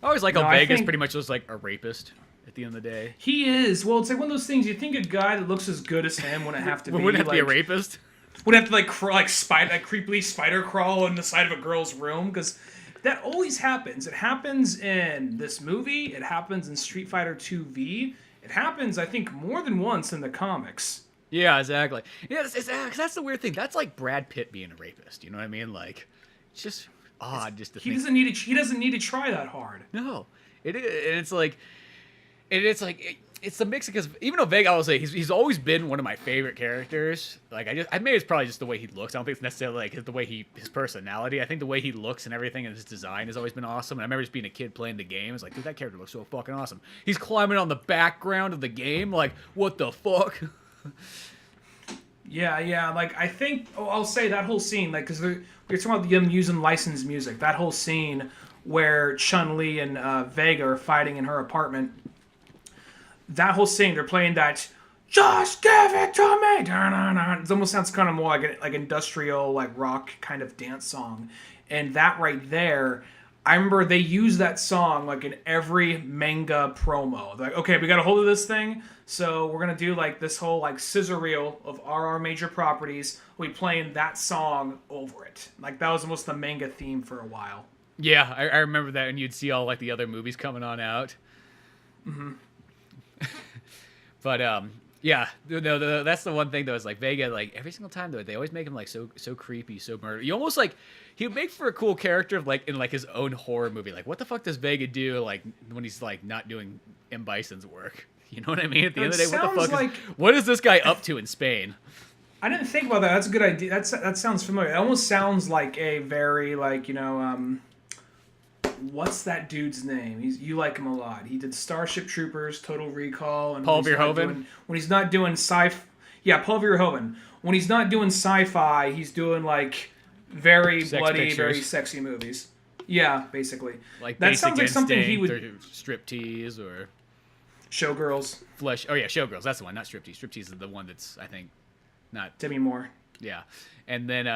I always like how Vega's pretty much just like a rapist at the end of the day. He is. Well, it's like one of those things. You think a guy that looks as good as him wouldn't have to be. Wouldn't have to be a rapist. Would have to like creepily spider crawl on the side of a girl's room, because that always happens. It happens in this movie. It happens in Street Fighter 2V. It happens, I think, more than once in the comics. Yeah, exactly. Yeah, that's the weird thing. That's like Brad Pitt being a rapist. You know what I mean? Like, it's just odd. He doesn't need to try that hard. No, it is, and it's the mix, because even though Vega, I will say he's always been one of my favorite characters. Like, I maybe it's probably just the way he looks. I don't think it's necessarily like the way his personality. I think the way he looks and everything and his design has always been awesome. And I remember just being a kid playing the game. It's like, dude, that character looks so fucking awesome. He's climbing on the background of the game. Like, what the fuck? Yeah. Like, I think I'll say that whole scene, like, because we're talking about them using licensed music. That whole scene where Chun-Li and Vega are fighting in her apartment. That whole scene, they're playing that "Just Give It to Me." It almost sounds kind of more like industrial, like rock kind of dance song. And that right there, I remember they used that song like in every manga promo. They're like, okay, we got a hold of this thing, so we're gonna do like this whole like scissor reel of our major properties. We playing that song over it. Like, that was almost the manga theme for a while. Yeah, I remember that, and you'd see all like the other movies coming on out. Mm-hmm. But yeah, no, that's the one thing though, is like Vega, like every single time though, they always make him like so creepy, so murder. You almost like, he would make for a cool character of like in like his own horror movie. Like, what the fuck does Vega do like when he's like not doing M. Bison's work? You know what I mean? At the end of the day, what the fuck what is this guy up to in Spain? I didn't think about that. That's a good idea. That sounds familiar. It almost sounds like a very like, you know, what's that dude's name? You like him a lot. He did Starship Troopers, Total Recall, and Paul Verhoeven. When he's not doing Paul Verhoeven. When he's not doing sci-fi, he's doing like very bloody, pictures. Very sexy movies. Yeah, basically. Like that sounds like something he would. Striptease or Showgirls. Flesh. Oh yeah, Showgirls. That's the one. Not Striptease. Striptease is the one that's, I think, not Demi Moore. Yeah, and then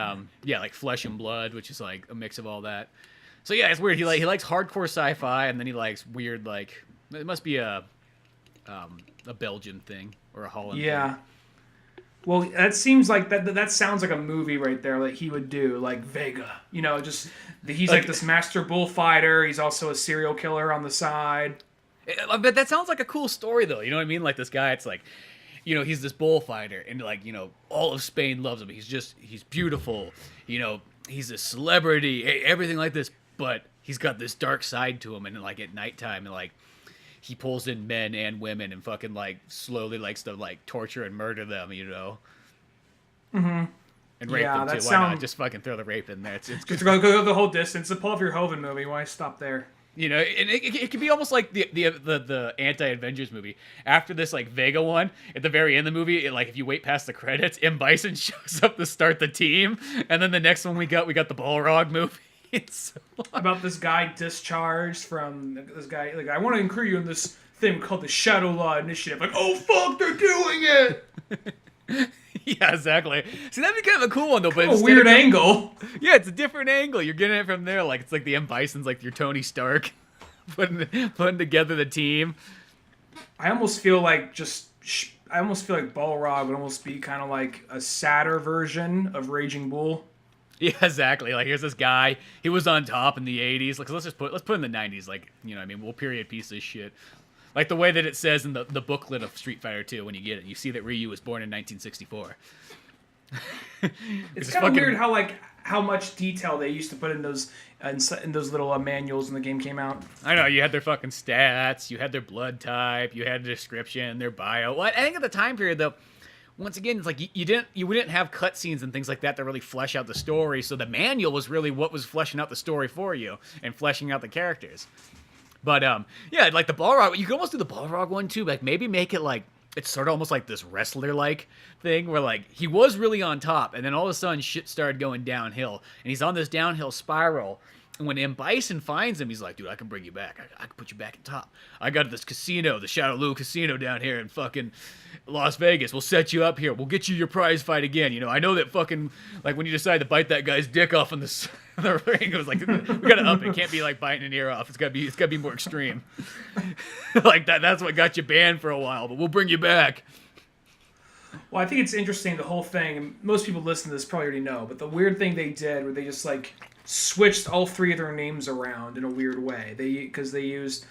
like Flesh and Blood, which is like a mix of all that. So yeah, it's weird. He likes hardcore sci-fi, and then he likes weird, like, it must be a Belgian thing or a Holland thing. Well, that seems like that sounds like a movie right there that he would do, like Vega. Just he's like this master bullfighter. He's also a serial killer on the side. But that sounds like a cool story, though. You know what I mean? Like this guy, it's like, he's this bullfighter, and like, all of Spain loves him. He's beautiful. He's a celebrity, everything like this. But he's got this dark side to him, and like at nighttime, and like he pulls in men and women, and fucking like slowly likes to like torture and murder them. Mm-hmm. And rape them too. Why not just fucking throw the rape in there? It's just go the whole distance. The Paul Verhoeven movie. Why stop there? And it could be almost like the anti-Avengers movie. After this like Vega one, at the very end of the movie, if you wait past the credits, M. Bison shows up to start the team, and then the next one we got the Balrog movie. It's so about this guy discharged from this guy. Like, I want to include you in this thing called the Shadow Law Initiative. Like, oh fuck, they're doing it. Yeah, exactly. See, that'd be kind of a cool one though, but a weird angle. Yeah, it's a different angle. You're getting it from there. Like it's like the M. Bison's like your Tony Stark, putting together the team. I almost feel like Balrog would almost be kind of like a sadder version of Raging Bull. Yeah, exactly. Like here's this guy. He was on top in the '80s. Like let's put in the '90s. Like we'll period piece this shit. Like the way that it says in the booklet of Street Fighter 2 when you get it, you see that Ryu was born in 1964. It's kind of weird how much detail they used to put in those little manuals when the game came out. I know, you had their fucking stats, you had their blood type, you had a description, their bio. Well, I think at the time period though, once again, it's like you didn't have cutscenes and things like that really flesh out the story. So the manual was really what was fleshing out the story for you and fleshing out the characters. But yeah, like the Balrog, you could almost do the Balrog one too. Like maybe make it like it's sort of almost like this wrestler-like thing where like he was really on top, and then all of a sudden shit started going downhill, and he's on this downhill spiral. And when M. Bison finds him, he's like, dude, I can bring you back. I can put you back in top. I got this casino, the Shadowloo Casino down here in fucking Las Vegas. We'll set you up here. We'll get you your prize fight again. I know that fucking, like, when you decide to bite that guy's dick off in the ring, it was like, we gotta up it. It can't be like biting an ear off. It's gotta be more extreme. Like, that's what got you banned for a while, but we'll bring you back. Well, I think it's interesting, the whole thing, and most people listening to this probably already know, but the weird thing they did where they just, like, switched all three of their names around in a weird way. Because they used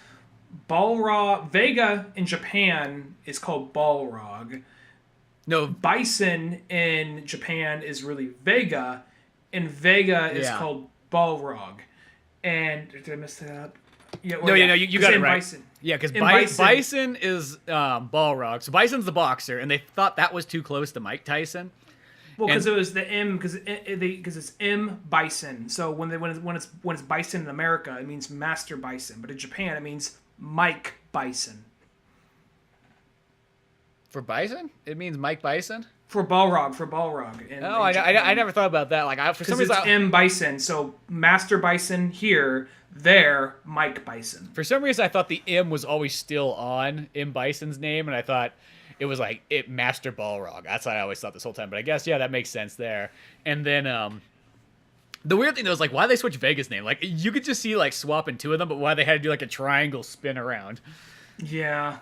Balrog. Vega in Japan is called Balrog. No. Bison in Japan is really Vega, and Vega is called Balrog. And did I mess that up? Yeah, well, no, you got it right. Bison. Yeah, because Bison is Balrog. So Bison's the boxer, and they thought that was too close to Mike Tyson. Well, because it was the M, because it's M Bison. So when it's Bison in America, it means Master Bison, but in Japan it means Mike Bison. For Bison, it means Mike Bison. For Balrog. I never thought about that. Like for some reason, it's M Bison. So Master Bison here, there Mike Bison. For some reason, I thought the M was always still on M Bison's name, and I thought it was like Master Balrog. That's what I always thought this whole time. But I guess that makes sense there. And then the weird thing though is like why they switch Vega's name. Like you could just see like swapping two of them, but why they had to do like a triangle spin around. Yeah.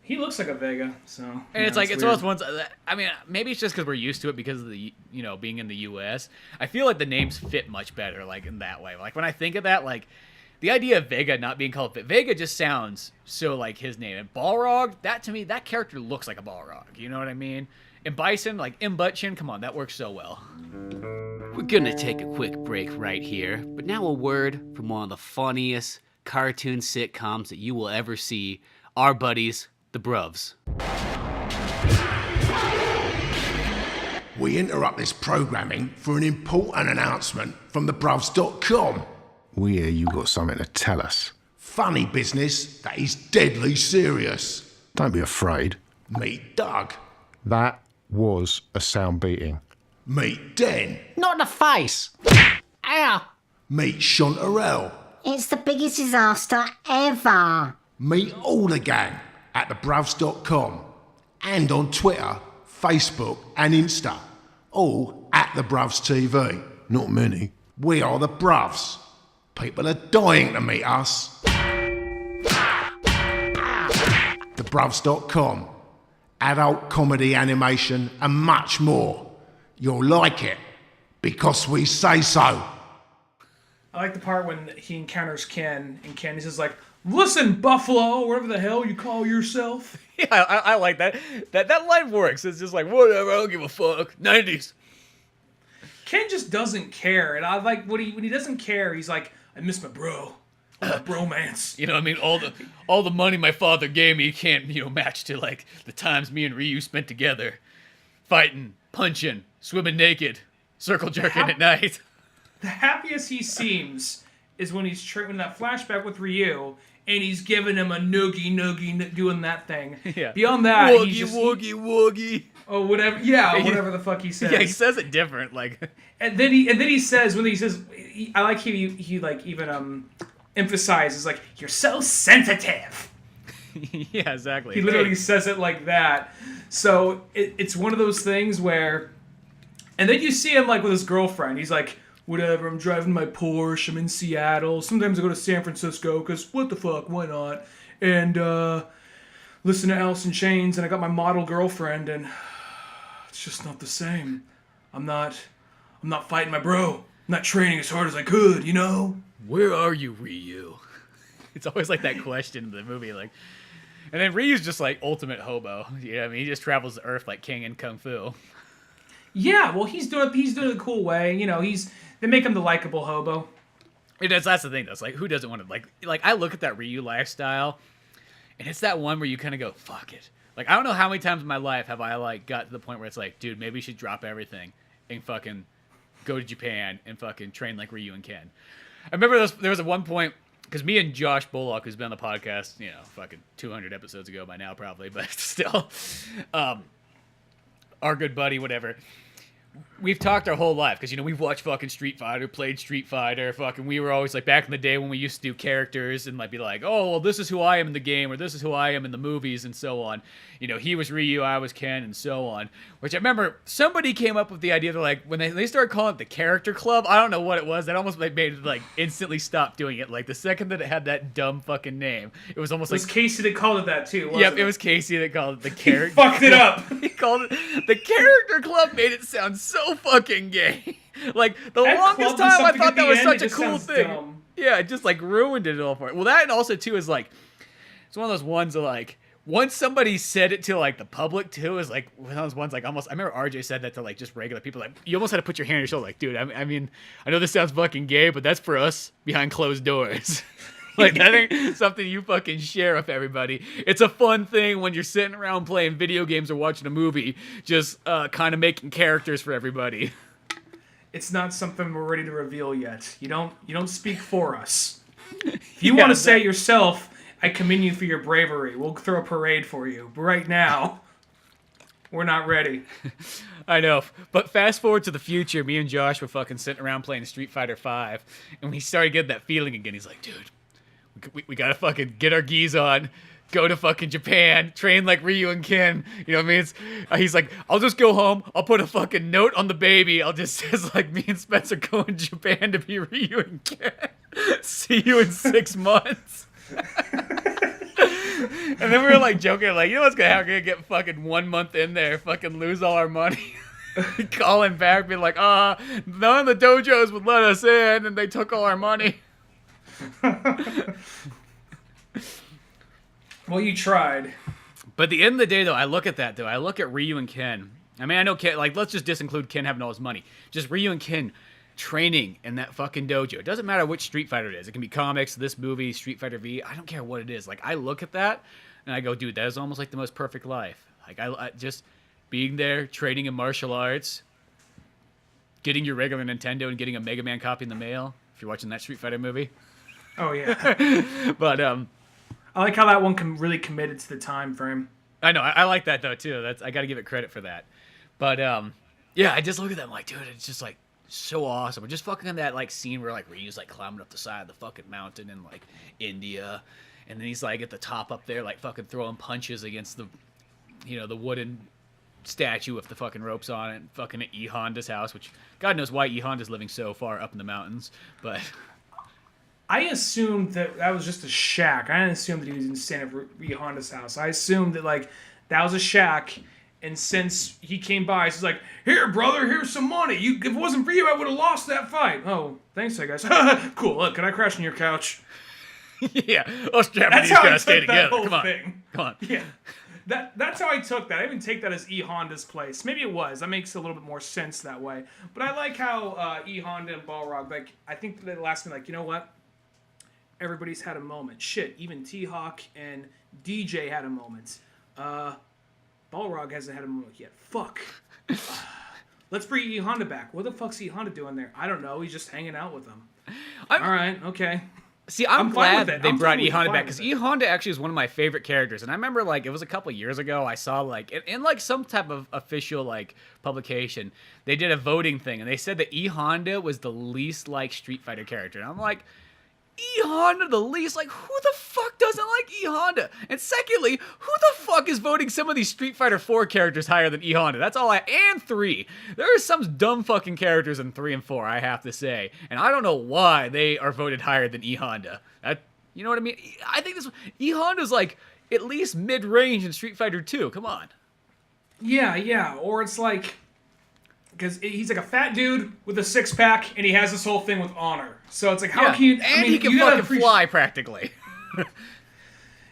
He looks like a Vega, so. And it's like it's one of those ones. I mean, maybe it's just because we're used to it because of the being in the U.S. I feel like the names fit much better like in that way. Like when I think of that, like the idea of Vega not being called Vega just sounds so like his name. And Balrog, that to me, that character looks like a Balrog. You know what I mean? And Bison, like Butchin, come on, that works so well. We're gonna take a quick break right here, but now a word from one of the funniest cartoon sitcoms that you will ever see. Our buddies, the Bruvs. We interrupt this programming for an important announcement from thebruvs.com. We hear you got something to tell us. Funny business that is deadly serious. Don't be afraid. Meet Doug. That was a sound beating. Meet Den. Not the face. Ow. Meet Chantarelle. It's the biggest disaster ever. Meet all the gang at thebruvs.com and on Twitter, Facebook and Insta. All at thebruvs TV. Not many. We are the Bruvs. People are dying to meet us. thebruvs.com. adult comedy animation, and much more. You'll like it because we say so. I like the part when he encounters Ken, and Ken is just like, "Listen, Buffalo, whatever the hell you call yourself." Yeah, I like that. That line works. It's just like, whatever, I don't give a fuck. 90s. Ken just doesn't care, and I like when he doesn't care. He's like, "I miss my bro, my bromance." You know what I mean? All the money my father gave me can't, match to, like, the times me and Ryu spent together. Fighting, punching, swimming naked, circle jerking at night. The happiest he seems is when he's in that flashback with Ryu, and he's giving him a noogie, doing that thing. Yeah. Beyond that, Woogie, he's just... woogie. Oh, whatever. Yeah, whatever the fuck he says. Yeah, he says it different, like... And then he says, I like he like even emphasizes, like, "You're so sensitive." Yeah, exactly. He literally says it like that. So it's one of those things where, and then you see him like with his girlfriend. He's like, "Whatever, I'm driving my Porsche. I'm in Seattle. Sometimes I go to San Francisco because what the fuck, why not? And listen to Alice in Chains. And I got my model girlfriend, and it's just not the same. I'm not fighting my bro. I'm not training as hard as I could, you know." Where are you, Ryu? It's always like that question in the movie, like... And then Ryu's just like ultimate hobo. You know what I mean? He just travels the earth like King in Kung Fu. Yeah, well, he's doing it a cool way. You know, they make him the likable hobo. That's the thing, though. It's like, who doesn't want to, like, I look at that Ryu lifestyle, and it's that one where you kind of go, fuck it. Like, I don't know how many times in my life have I, like, got to the point where it's like, dude, maybe you should drop everything and fucking go to Japan and fucking train like Ryu and Ken. I remember there was at one point, because me and Josh Bullock, who's been on the podcast, fucking 200 episodes ago by now probably, but still, our good buddy, whatever, we've talked our whole life, because, we've watched fucking Street Fighter, played Street Fighter, fucking, we were always, like, back in the day when we used to do characters, and, like, be like, oh, well, this is who I am in the game, or this is who I am in the movies, and so on. He was Ryu, I was Ken, and so on. Which I remember somebody came up with the idea, they're like, when they started calling it the Character Club, I don't know what it was, that almost made it, like, instantly stop doing it. Like, the second that it had that dumb fucking name, it was almost It was like... Casey that called it that, too, wasn't Yep, it? it was Casey that called it the Character Fucked it up. He called it... The Character Club made it sound so fucking gay. Like, the That longest club was time I something thought at that the was end, such it a just cool sounds thing. dumb. Yeah, it just, like, ruined it all for it. Well, that and also, too, is, like... It's one of those ones that, like... Once somebody said it to, like, the public, too, is, like, one of those ones, like, almost... I remember RJ said that to, like, just regular people. Like, you almost had to put your hand on your shoulder. Like, dude, I mean... I know this sounds fucking gay, but that's for us behind closed doors. Like, that ain't something you fucking share with everybody. It's a fun thing when you're sitting around playing video games or watching a movie, just kind of making characters for everybody. It's not something we're ready to reveal yet. You don't speak for us. If you want to say it yourself, I commend you for your bravery. We'll throw a parade for you. But right now, we're not ready. I know, but fast forward to the future, me and Josh were fucking sitting around playing Street Fighter 5, and we started getting that feeling again. He's like, dude, we gotta fucking get our gis on, go to fucking Japan, train like Ryu and Ken. You know what I mean? He's like, I'll just go home, I'll put a fucking note on the baby. I'll just says like, me and Spencer going to Japan to be Ryu and Ken. See you in 6 months. And then we were like joking, like, you know what's gonna happen? We're gonna get fucking 1 month in there, fucking lose all our money. Calling back, being like, none of the dojos would let us in, and they took all our money. Well, you tried. But at the end of the day, though, I look at that, though. I look at Ryu and Ken. I mean, I know Ken, like, let's just disinclude Ken having all his money. Just Ryu and Ken training in that fucking dojo. It doesn't matter which Street Fighter it is. It can be comics, this movie, Street Fighter V. I don't care what it is. Like, I look at that, and I go, dude, that is almost like the most perfect life. Like, I just being there, training in martial arts, getting your regular Nintendo and getting a Mega Man copy in the mail, if you're watching that Street Fighter movie. Oh, yeah. But, I like how that one really committed to the time frame. I know, I like that, though, too. I gotta give it credit for that. But, yeah, I just look at that, I'm like, dude, it's just, like, so awesome. We're just fucking in that, like, scene where, like, Ryu's, like, climbing up the side of the fucking mountain in, like, India. And then he's, like, at the top up there, like, fucking throwing punches against the, you know, the wooden statue with the fucking ropes on it. Fucking at E. Honda's house, which, God knows why E. Honda's living so far up in the mountains. But I assumed that was just a shack. I didn't assume that he was staying at E. Honda's house. I assumed that, like, That was a shack. And since he came by, he's like, "Here, brother, here's some money. If it wasn't for you, I would have lost that fight." "Oh, thanks, I guess." "Cool. Look, can I crash on your couch?" Yeah, us Japanese That's how I gotta stay took that together. whole Come on, thing. come on. Yeah. That's how I took that. I didn't take that as E Honda's place. Maybe it was. That makes a little bit more sense that way. But I like how E Honda and Balrog, like, I think they last me, like, you know what? Everybody's had a moment. Shit, even T-Hawk and DJ had a moment. Balrog hasn't had a moment yet. Fuck. Let's bring E Honda back. What the fuck's E Honda doing there? I don't know. He's just hanging out with them. All right, okay. See, I'm fine glad with it. they I'm brought totally E Honda fine back with because it. E Honda actually is one of my favorite characters, and I remember like it was a couple years ago I saw like in like some type of official like publication they did a voting thing and they said that E Honda was the least like Street Fighter character, and I'm like, E Honda the least? Like, who the fuck doesn't like E Honda? And secondly, who the fuck is voting some of these Street Fighter 4 characters higher than E Honda? That's all and 3. There are some dumb fucking characters in 3 and 4, I have to say. And I don't know why they are voted higher than E Honda. You know what I mean? I think this E Honda's like at least mid-range in Street Fighter 2. Come on. Yeah. Or it's like, because he's like a fat dude with a six-pack, and he has this whole thing with honor. So it's like, how can you... And he can fucking fly, practically.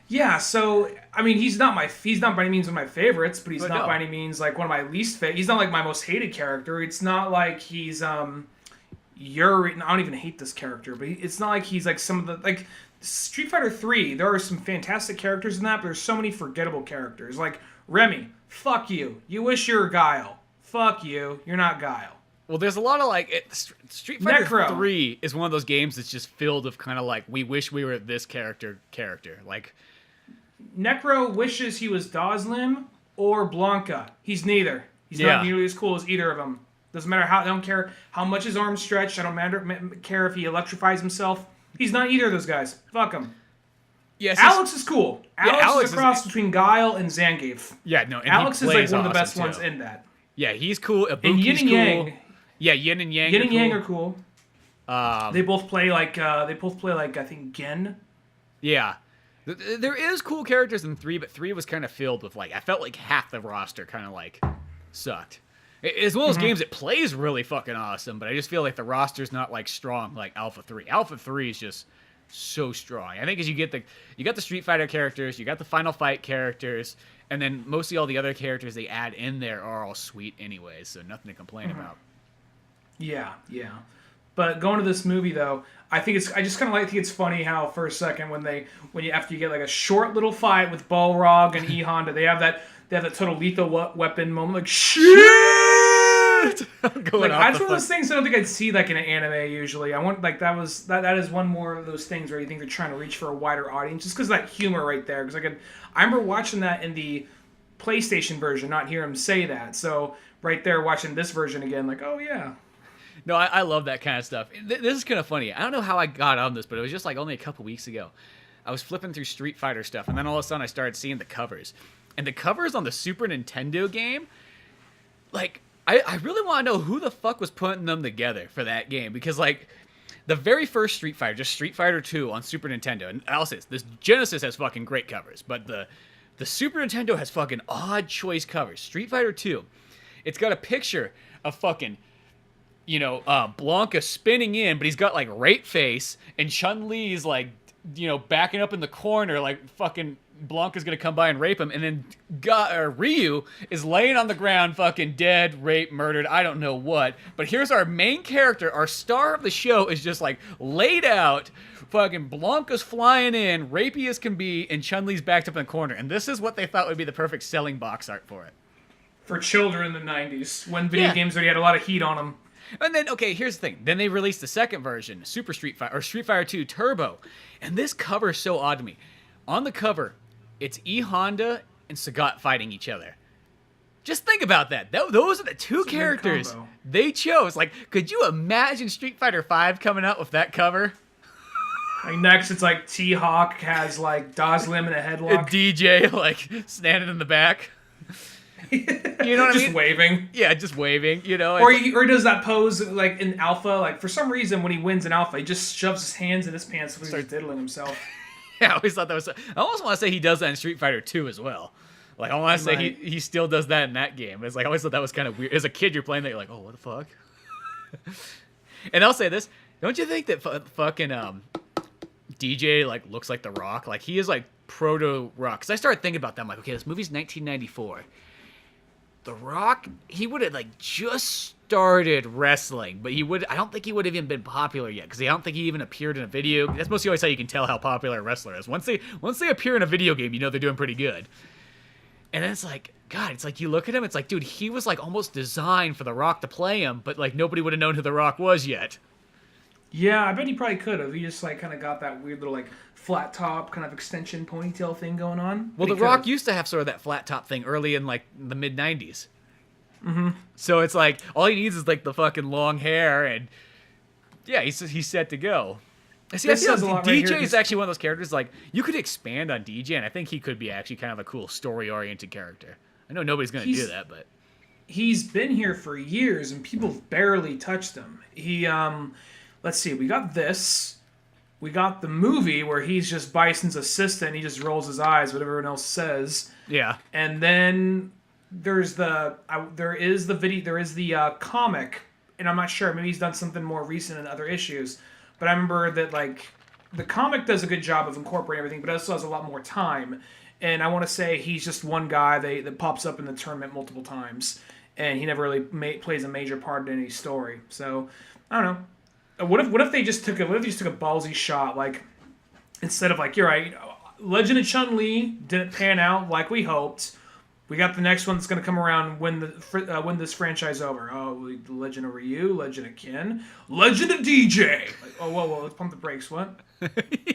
Yeah, so, I mean, he's not by any means one of my favorites, but he's not no. by any means, like, one of my least favorite. He's not, like, my most hated character. It's not like he's, Yuri... I don't even hate this character, but it's not like he's, like, some of the... Like, Street Fighter 3, there are some fantastic characters in that, but there's so many forgettable characters. Like, Remy, fuck you. You wish you were Guile. Fuck you. You're not Guile. Well, there's a lot of like Street Fighter Necro. 3 is one of those games that's just filled with kind of like we wish we were this character. Like Necro wishes he was Doslim or Blanca. He's neither. He's not nearly as cool as either of them. Doesn't matter how. I don't care how much his arms stretch. I don't care if he electrifies himself. He's not either of those guys. Fuck him. yes, Alex is cool. Alex Alex is a cross between Guile and Zangief. Yeah, no. And Alex he is like plays one of the best awesome, ones too. in that. Yeah, he's cool. And Ibuki's Yin and cool. Yang. Yeah, Yin and Yang. Yin and Yang are cool. Um, They both play like I think Gen. Yeah. There is cool characters in 3, but 3 was kind of filled with like I felt like half the roster kind of like sucked. It's one of those games that plays really fucking awesome, but I just feel like the roster's not like strong like Alpha 3. Alpha 3 is just so strong. I think as you got the Street Fighter characters, you got the Final Fight characters, and then mostly all the other characters they add in there are all sweet anyways, so nothing to complain about. Yeah. But going to this movie though, I think I just kind of think it's funny how for a second after you get like a short little fight with Balrog and E Honda, they have that total lethal weapon moment, like shit. Going Like off that's the one of those things I don't think I'd see like in an anime usually. I want like that is one more of those things where you think they're trying to reach for a wider audience just because of that humor right there. Because I remember watching that in the PlayStation version, not hear him say that. So right there, watching this version again, like oh yeah. No, I love that kind of stuff. This is kind of funny. I don't know how I got on this, but it was just like only a couple weeks ago. I was flipping through Street Fighter stuff, and then all of a sudden I started seeing the covers. And the covers on the Super Nintendo game, like, I really want to know who the fuck was putting them together for that game. Because, like, the very first Street Fighter, just Street Fighter 2 on Super Nintendo, and I'll say this Genesis has fucking great covers, but the Super Nintendo has fucking odd choice covers. Street Fighter 2, it's got a picture of fucking... Blanca spinning in, but he's got like rape face, and Chun-Li's like, backing up in the corner, like fucking Blanca's gonna come by and rape him, and then Ryu is laying on the ground, fucking dead, raped, murdered, I don't know what. But here's our main character, our star of the show, is just like laid out, fucking Blanca's flying in, rapey as can be, and Chun-Li's backed up in the corner, and this is what they thought would be the perfect selling box art for it. For children in the 90s, when video games already had a lot of heat on them. And then, okay, here's the thing. Then they released the second version, Super Street Fighter, or Street Fighter 2 Turbo. And this cover is so odd to me. On the cover, it's E Honda and Sagat fighting each other. Just think about that. Those are the two characters they chose. Like, could you imagine Street Fighter 5 coming out with that cover? Like next, it's like T-Hawk has like Doslim in a headlock. And DJ, like, standing in the back. You know what I mean? Just waving. Yeah, just waving, Or he does that pose like in Alpha. Like for some reason, when he wins in Alpha, he just shoves his hands in his pants and starts diddling himself. Yeah, I always thought that was... I almost want to say he does that in Street Fighter 2 as well. Like, I want to say Right. he still does that in that game. It's like, I always thought that was kind of weird. As a kid, you're playing that, you're like, oh, what the fuck? And I'll say this. Don't you think that fucking DJ, like, looks like The Rock? Like, he is, like, proto-Rock. Because I started thinking about that. I'm like, okay, this movie's 1994. The Rock, he would have, like, just started wrestling. But I don't think he would have even been popular yet. Because I don't think he even appeared in a video. That's mostly always how you can tell how popular a wrestler is. Once they appear in a video game, you know they're doing pretty good. And then it's like, God, it's like you look at him, it's like, dude, he was like almost designed for The Rock to play him, but like nobody would have known who The Rock was yet. Yeah, I bet he probably could have. He just like kind of got that weird little like flat top kind of extension ponytail thing going on. Well, But The he Rock could've. used to have sort of that flat top thing early in like the mid 90s. Mm-hmm. So it's like all he needs is like the fucking long hair, and yeah, he's set to go. See, I This feel says a lot right DJ here, is 'cause- actually one of those characters like you could expand on DJ, and I think he could be actually kind of a cool story-oriented character. I know nobody's gonna do that, but He's been here for years and people barely touched him. He let's see, we got this. We got the movie where he's just Bison's assistant, he just rolls his eyes, what everyone else says. yeah. And then there is the comic, and I'm not sure, maybe he's done something more recent in other issues, but I remember that like the comic does a good job of incorporating everything, but it also has a lot more time. And I want to say he's just one guy that pops up in the tournament multiple times, and he never really plays a major part in any story. So I don't know. What if they just took a ballsy shot, like instead of like, you're right, Legend of Chun-Li didn't pan out like we hoped. We got the next one that's going to come around when this franchise over. Oh, Legend of Ryu, Legend of Ken, Legend of DJ. Like, oh, whoa, let's pump the brakes. What?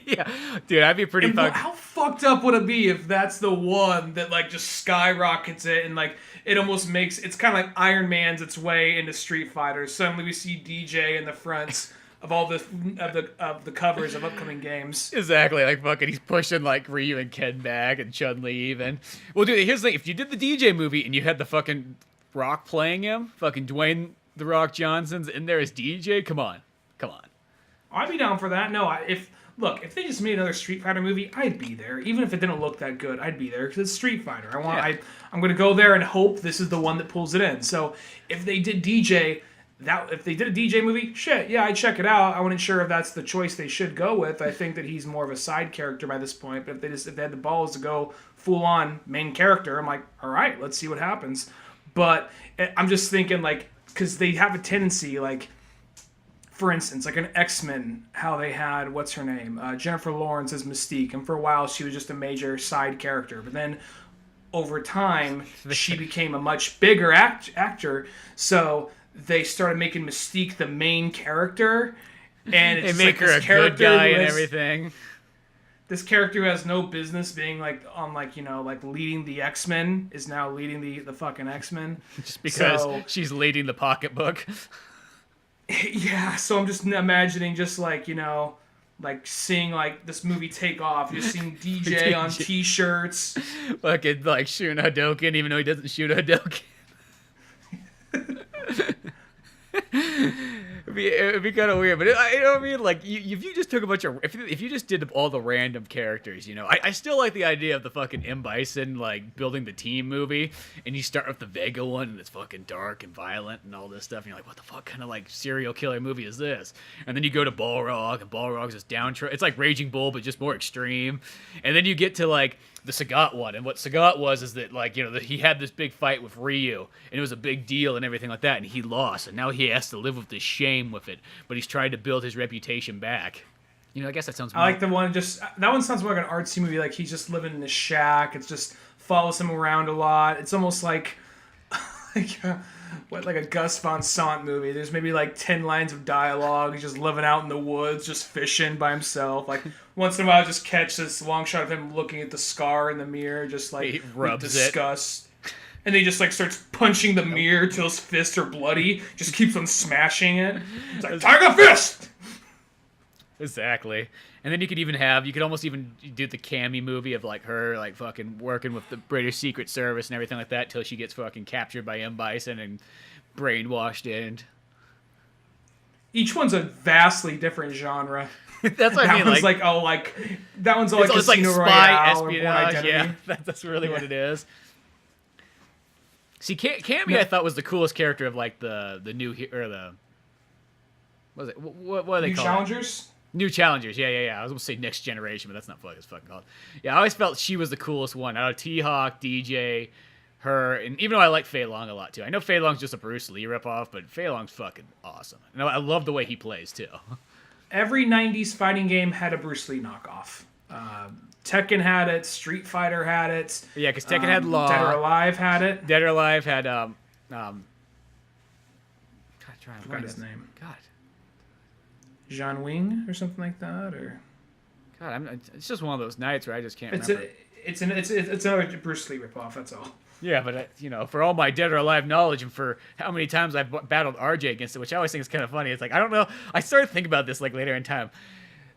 Yeah, dude, I'd be pretty And fucked. how fucked up would it be if that's the one that like just skyrockets it and like it almost makes it's kind of like Iron Man's its way into Street Fighter. Suddenly we see DJ in the fronts of all the covers of upcoming games. Exactly, like fucking, he's pushing like Ryu and Ken back and Chun-Li even. Well, dude, here's the thing: if you did the DJ movie and you had the fucking Rock playing him, fucking Dwayne the Rock Johnson's in there as DJ, come on. I'd be down for that. No, if they just made another Street Fighter movie, I'd be there. Even if it didn't look that good, I'd be there because it's Street Fighter. I'm gonna go there and hope this is the one that pulls it in. So if they did DJ. If they did a DJ movie, shit, yeah, I'd check it out. I wasn't sure if that's the choice they should go with. I think that he's more of a side character by this point. But if they had the balls to go full on main character, I'm like, all right, let's see what happens. But I'm just thinking like, because they have a tendency like, for instance, like an X-Men, how they had what's her name, Jennifer Lawrence as Mystique, and for a while she was just a major side character, but then over time she became a much bigger actor. So they started making Mystique the main character, and it's They make like her this a good character guy who and has- everything. This character who has no business being like on like like leading the X-Men is now leading the fucking X-Men. Just because So- she's leading the pocketbook. Yeah, so I'm just imagining just like like seeing like this movie take off, just seeing DJ on DJ. T-shirts. Fucking like shooting a Hadouken even though he doesn't shoot a Hadouken. It'd be kind of weird, but you know what I mean? Like, if you just took a bunch of, if you just did all the random characters, I still like the idea of the fucking M. Bison, like, building the team movie, and you start with the Vega one, and it's fucking dark and violent and all this stuff, and you're like, what the fuck kind of, like, serial killer movie is this? And then you go to Balrog, and Balrog's just it's like Raging Bull, but just more extreme. And then you get to, like, the Sagat one, and what Sagat was is that, like, he had this big fight with Ryu, and it was a big deal and everything like that, and he lost, and now he has to live with this shame with it, but he's trying to build his reputation back. I guess that sounds I like the one that one sounds more like an artsy movie. Like he's just living in a shack. It's just follows him around a lot. It's almost like like a Gus Van Sant movie. There's maybe like 10 lines of dialogue. He's just living out in the woods, just fishing by himself. Like once in a while, just catch this long shot of him looking at the scar in the mirror, just like He with rubs it. disgust. And then he just like starts punching the mirror till his fists are bloody. Just keeps on smashing it. It's like Tiger Fist. Exactly. And then you could almost even do the Cammy movie of like her like fucking working with the British Secret Service and everything like that till she gets fucking captured by M. Bison and brainwashed in. Each one's a vastly different genre. That's what That I mean. one's Like, that one's all like it's like Casino spy Royale or Born espionage. Identity. Yeah, that's really what it is. See, Cammy, I thought was the coolest character of like the new or the what was it? What are they New called? challengers. New challengers. Yeah. I was gonna say next generation, but that's not what it's fucking called. Yeah, I always felt she was the coolest one out of T-Hawk, DJ, her, and even though I like Fei Long a lot too. I know Fei Long's just a Bruce Lee ripoff, but Fei Long's fucking awesome. And I love the way he plays too. Every 90s fighting game had a Bruce Lee knockoff. Tekken had it. Street Fighter had it. Yeah, because Tekken had Law. Dead or Alive had it. Dead or Alive had God, I forgot his name. God, Jean Wing or something like that, or it's just one of those nights where I just can't it's remember. it's another Bruce Lee ripoff. That's all. Yeah, but for all my Dead or Alive knowledge and for how many times I've battled RJ against it, which I always think is kind of funny. It's like, I don't know. I started thinking about this like later in time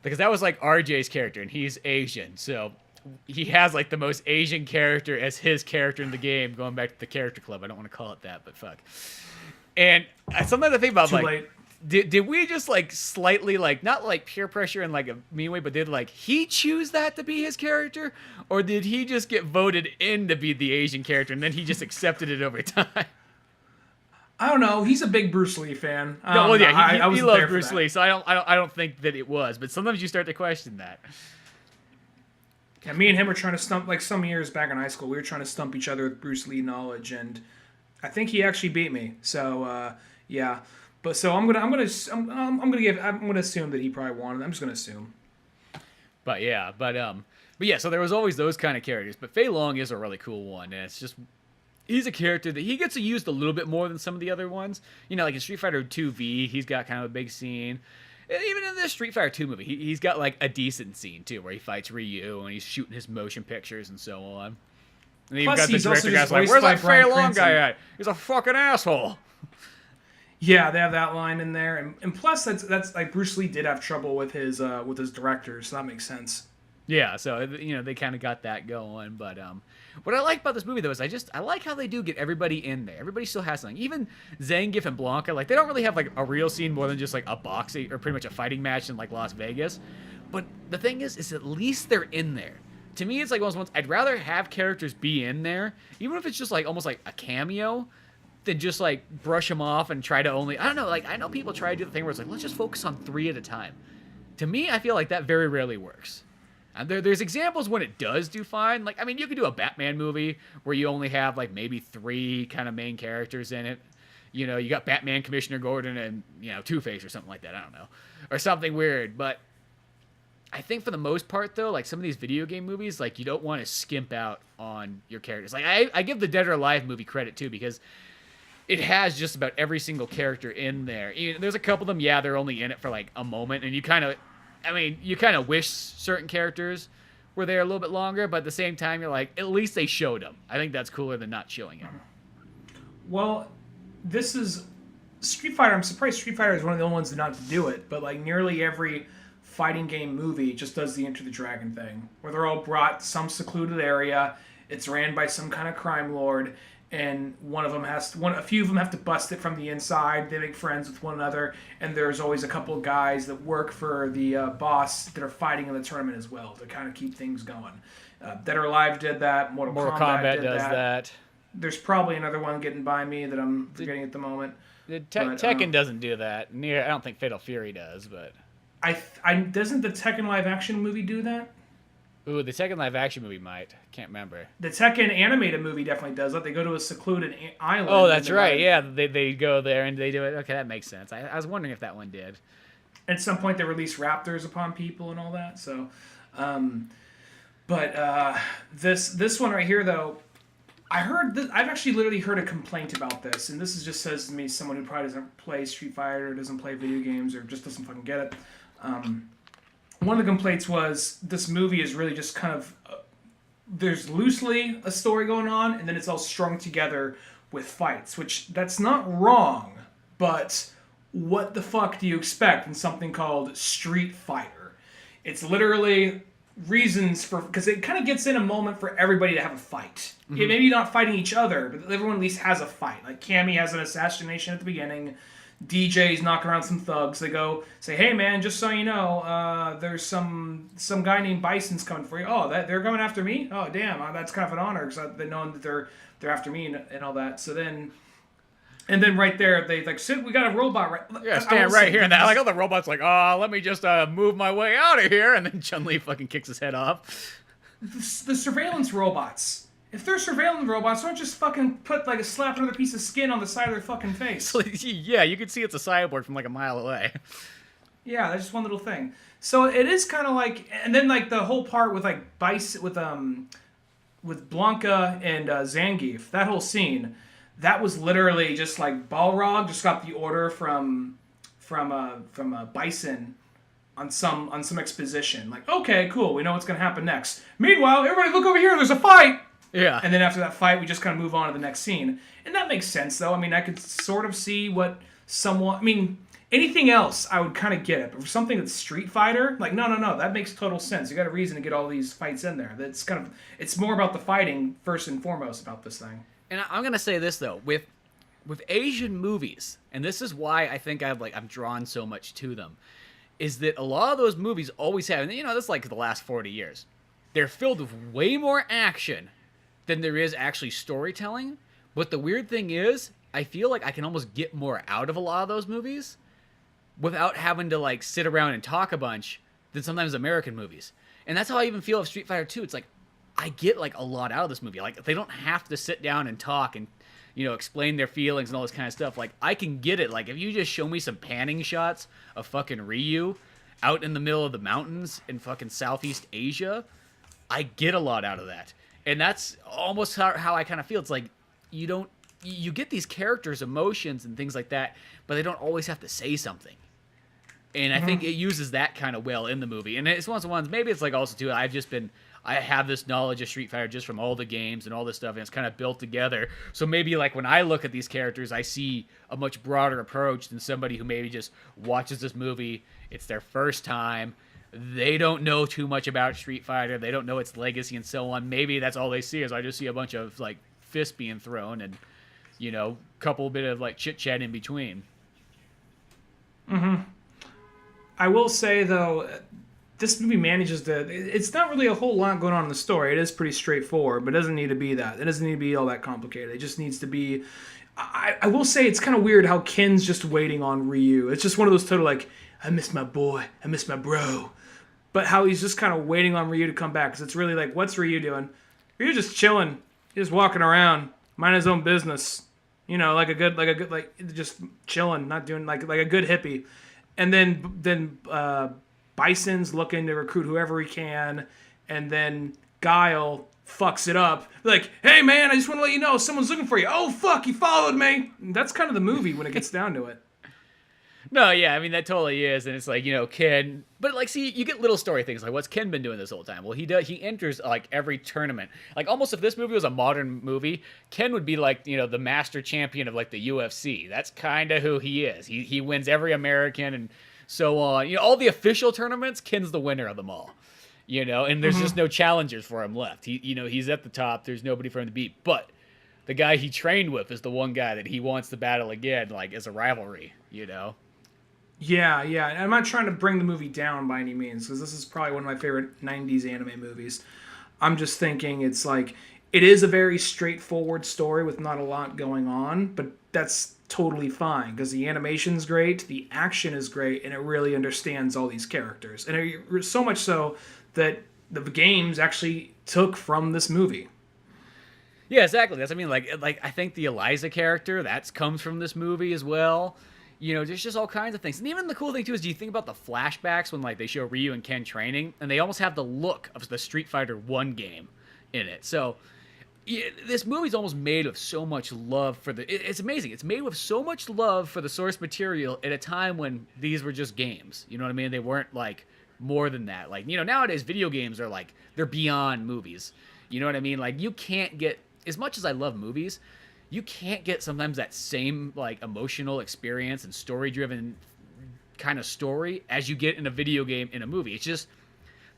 because that was like RJ's character and he's Asian. So he has like the most Asian character as his character in the game, going back to the character club. I don't want to call it that, but fuck. And sometimes I think about Too like, late. did we just like slightly like not like peer pressure in like a mean way, but did like he choose that to be his character, or did he just get voted in to be the Asian character and then he just accepted it over time? I don't know. He's a big Bruce Lee fan. No, well, yeah, I he wasn't loves there for Bruce that. Lee, so I don't think that it was. But sometimes you start to question that. Yeah, me and him were trying to stump, like some years back in high school, we were trying to stump each other with Bruce Lee knowledge, and I think he actually beat me. So yeah, but so I'm gonna assume that he probably won. I'm just gonna assume. But yeah. So there was always those kind of characters. But Fei Long is a really cool one, and it's just he's a character that he gets used a little bit more than some of the other ones. Like in Street Fighter 2V, he's got kind of a big scene. And even in this Street Fighter 2 movie, he's got like a decent scene too, where he fights Ryu and he's shooting his motion pictures and so on. And then you've got the he's also director just guys like, voiced "Where's by that Fei Bryan Long Cranston." guy at? He's a fucking asshole." Yeah, they have that line in there, and plus that's like Bruce Lee did have trouble with his directors, so that makes sense. Yeah, so they kind of got that going, but what I like about this movie though is I like how they do get everybody in there. Everybody still has something. Even Zangief and Blanca, like they don't really have like a real scene more than just like a boxing or pretty much a fighting match in like Las Vegas. But the thing is at least they're in there. To me, it's like one of those ones I'd rather have characters be in there, even if it's just like almost like a cameo, than just like brush them off and try to only, I don't know, like I know people try to do the thing where it's like, let's just focus on 3 at a time. To me, I feel like that very rarely works. And there's examples when it does do fine. Like, I mean, you could do a Batman movie where you only have like maybe 3 kind of main characters in it. You got Batman, Commissioner Gordon, and Two-Face or something like that. I don't know, or something weird. But I think for the most part, though, like some of these video game movies, like you don't want to skimp out on your characters. Like I give the Dead or Alive movie credit too because it has just about every single character in there. There's a couple of them, yeah, they're only in it for like a moment, and you kind of wish certain characters were there a little bit longer, but at the same time, you're like, at least they showed them. I think that's cooler than not showing them. Well, this is Street Fighter. I'm surprised Street Fighter is one of the only ones not to do it, but like nearly every fighting game movie just does the Enter the Dragon thing, where they're all brought to some secluded area. It's ran by some kind of crime lord, and a few of them have to bust it from the inside. They make friends with one another, and there's always a couple of guys that work for the boss that are fighting in the tournament as well to kind of keep things going. Dead or Alive did that. Mortal Kombat did does that. There's probably another one getting by me that I'm forgetting at the moment. Tekken doesn't do that. I don't think Fatal Fury does, but doesn't the Tekken live action movie do that? ooh, the Tekken live action movie might. Can't remember. The Tekken animated movie definitely does that. They go to a secluded island. Oh, that's right. Yeah, they go there and they do it. Okay, that makes sense. I was wondering if that one did. At some point, they release raptors upon people and all that. So, this one right here, though, I've actually literally heard a complaint about this, and this just says to me, someone who probably doesn't play Street Fighter, doesn't play video games, or just doesn't fucking get it. One of the complaints was this movie is really just kind of there's loosely a story going on, and then it's all strung together with fights, which that's not wrong, but what the fuck do you expect in something called Street Fighter? It's literally reasons for, because it kind of gets in a moment for everybody to have a fight. Yeah, maybe not fighting each other, but everyone at least has a fight. Like Cammy has an assassination at the beginning. DJ's knocking around some thugs. They go say, "Hey man, just so you know, there's some guy named Bison's coming for you." Oh, they're coming after me. Oh damn, that's kind of an honor because they know that they're after me and all that. So then. And then right there, they like, "Sid, we got a robot right." Yeah, stand right here. And that, like, all the robots like, "Oh, let me just move my way out of here." And then Chun-Li fucking kicks his head off. The surveillance robots. If they're surveillance robots, don't just fucking put like a slap another piece of skin on the side of their fucking face. So, yeah, you can see it's a cyborg from like a mile away. Yeah, that's just one little thing. So it is kind of like, and then like the whole part with like with Blanca and Zangief, that whole scene. That was literally just like Balrog just got the order from Bison on some exposition. Like, okay, cool, we know what's gonna happen next. Meanwhile, everybody look over here, there's a fight! Yeah. And then after that fight, we just kind of move on to the next scene. And that makes sense, though. I mean, I could sort of see what anything else, I would kind of get it. But for something that's Street Fighter, like, no, that makes total sense. You got a reason to get all these fights in there. It's more about the fighting, first and foremost, about this thing. And I'm gonna say this though, with Asian movies, and this is why I think I'm drawn so much to them, is that a lot of those movies always have, and this is like the last 40 years, they're filled with way more action than there is actually storytelling. But the weird thing is, I feel like I can almost get more out of a lot of those movies without having to like sit around and talk a bunch than sometimes American movies. And that's how I even feel of Street Fighter 2. It's like, I get like a lot out of this movie. Like, they don't have to sit down and talk and, explain their feelings and all this kind of stuff. Like, I can get it. Like, if you just show me some panning shots of fucking Ryu out in the middle of the mountains in fucking Southeast Asia, I get a lot out of that. And that's almost how I kind of feel. It's like, you get these characters' emotions and things like that, but they don't always have to say something. And I think it uses that kind of well in the movie. And it's one of the ones, maybe it's like also too, I have this knowledge of Street Fighter just from all the games and all this stuff, and it's kind of built together. So maybe like when I look at these characters, I see a much broader approach than somebody who maybe just watches this movie. It's their first time. They don't know too much about Street Fighter. They don't know its legacy and so on. Maybe that's all they see is I just see a bunch of like fists being thrown and, couple bit of like chit chat in between. I will say though, this movie manages to. It's not really a whole lot going on in the story. It is pretty straightforward, but it doesn't need to be that. It doesn't need to be all that complicated. It just needs to be. I will say it's kind of weird how Ken's just waiting on Ryu. It's just one of those total like, I miss my boy, I miss my bro, but how he's just kind of waiting on Ryu to come back. Because it's really like, what's Ryu doing? Ryu's just chilling. He's just walking around, minding his own business. Like a good just chilling, not doing like a good hippie. And then Bison's looking to recruit whoever he can, and then Guile fucks it up. Like, hey man, I just want to let you know someone's looking for you. Oh fuck, he followed me. And that's kind of the movie when it gets down to it. No, yeah, I mean that totally is, and it's like Ken, but like see, you get little story things like what's Ken been doing this whole time? Well, he enters like every tournament, like almost if this movie was a modern movie, Ken would be like the master champion of like the UFC. That's kind of who he is. He wins every American and so on. All the official tournaments, Ken's the winner of them all. And there's just no challengers for him left. He's at the top. There's nobody for him to beat, but the guy he trained with is the one guy that he wants to battle again, like as a rivalry. Yeah, and I'm not trying to bring the movie down by any means, because this is probably one of my favorite 90s anime movies. I'm just thinking it's like, it is a very straightforward story with not a lot going on, but that's totally fine, because the animation's great, the action is great, and it really understands all these characters. And so much so that the games actually took from this movie. Yeah, exactly. That's like I think the Eliza character, that comes from this movie as well. There's just all kinds of things. And even the cool thing, too, is do you think about the flashbacks when, like, they show Ryu and Ken training, and they almost have the look of the Street Fighter 1 game in it. So, this movie's almost made with so much love for it's amazing. It's made with so much love for the source material at a time when these were just games. You know what I mean? They weren't, like, more than that. Like, nowadays, video games are, like, they're beyond movies. You know what I mean? Like, you can't get, as much as I love movies, you can't get sometimes that same like emotional experience and story-driven kind of story as you get in a video game in a movie. It's just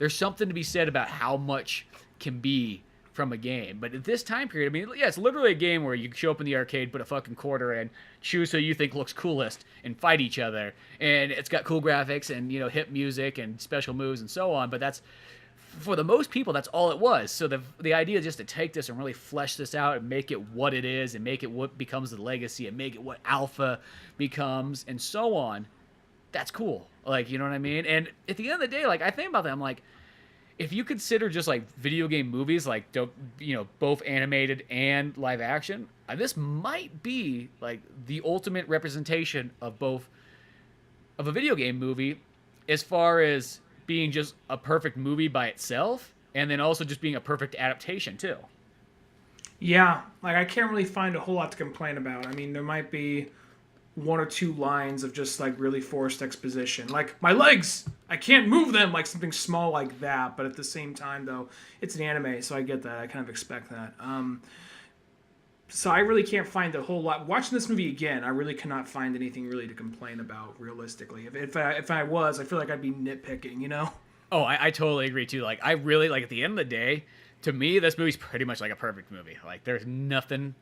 there's something to be said about how much can be from a game. But at this time period, I mean, yeah, it's literally a game where you show up in the arcade, put a fucking quarter in, choose who you think looks coolest, and fight each other. And it's got cool graphics and, hip music and special moves and so on. But that's, for the most people, that's all it was. So the idea is just to take this and really flesh this out and make it what it is and make it what becomes the legacy and make it what Alpha becomes and so on. That's cool. Like, you know what I mean? And at the end of the day, like, I think about that, I'm like, if you consider just like video game movies, like, both animated and live action, this might be like the ultimate representation of both of a video game movie, as far as being just a perfect movie by itself, and then also just being a perfect adaptation too. Yeah, like I can't really find a whole lot to complain about. I mean, there might be one or two lines of just like really forced exposition, like my legs, I can't move them, like something small like that. But at the same time, though, it's an anime, so I get that. I kind of expect that. So I really can't find a whole lot. Watching this movie again, I really cannot find anything really to complain about realistically. If I was, I feel like I'd be nitpicking, Oh, I totally agree too. Like, I really, like, at the end of the day, to me, this movie's pretty much like a perfect movie. Like, there's nothing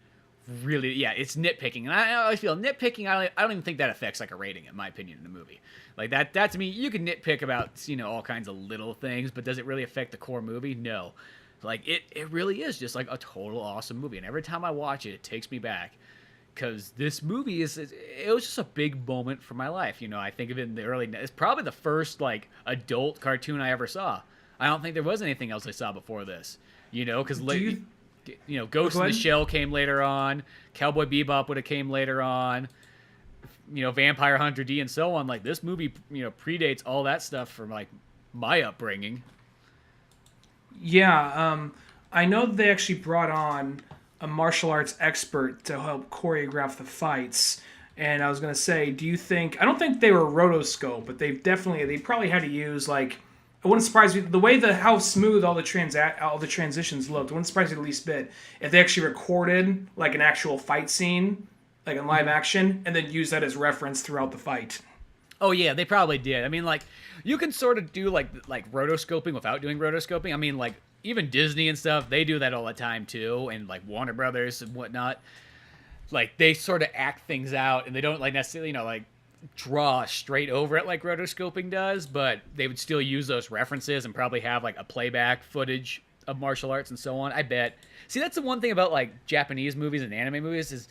really, yeah, it's nitpicking. And I always feel nitpicking, I don't even think that affects like a rating, in my opinion, in the movie. Like, that to me, you can nitpick about, all kinds of little things, but does it really affect the core movie? No. Like, it really is just like a total awesome movie. And every time I watch it, it takes me back. Because this movie it was just a big moment for my life. I think of it in the early, it's probably the first like adult cartoon I ever saw. I don't think there was anything else I saw before this. Because Ghost in the Shell came later on. Cowboy Bebop would have came later on. Vampire Hunter D and so on. Like, this movie, predates all that stuff from like my upbringing. Yeah, I know that they actually brought on a martial arts expert to help choreograph the fights. And I was going to say, I don't think they were rotoscope, but they probably had to use, like, it wouldn't surprise me, the way how smooth all the transitions looked, it wouldn't surprise me the least bit if they actually recorded, like, an actual fight scene, like in live action, and then use that as reference throughout the fight. Oh yeah, they probably did. I mean, like, you can sort of do like rotoscoping without doing rotoscoping. I mean, like, even Disney and stuff, they do that all the time too, and like Warner Brothers and whatnot. Like, they sort of act things out, and they don't like necessarily, like, draw straight over it like rotoscoping does, but they would still use those references and probably have like a playback footage of martial arts and so on. I bet. See, that's the one thing about like Japanese movies and anime movies is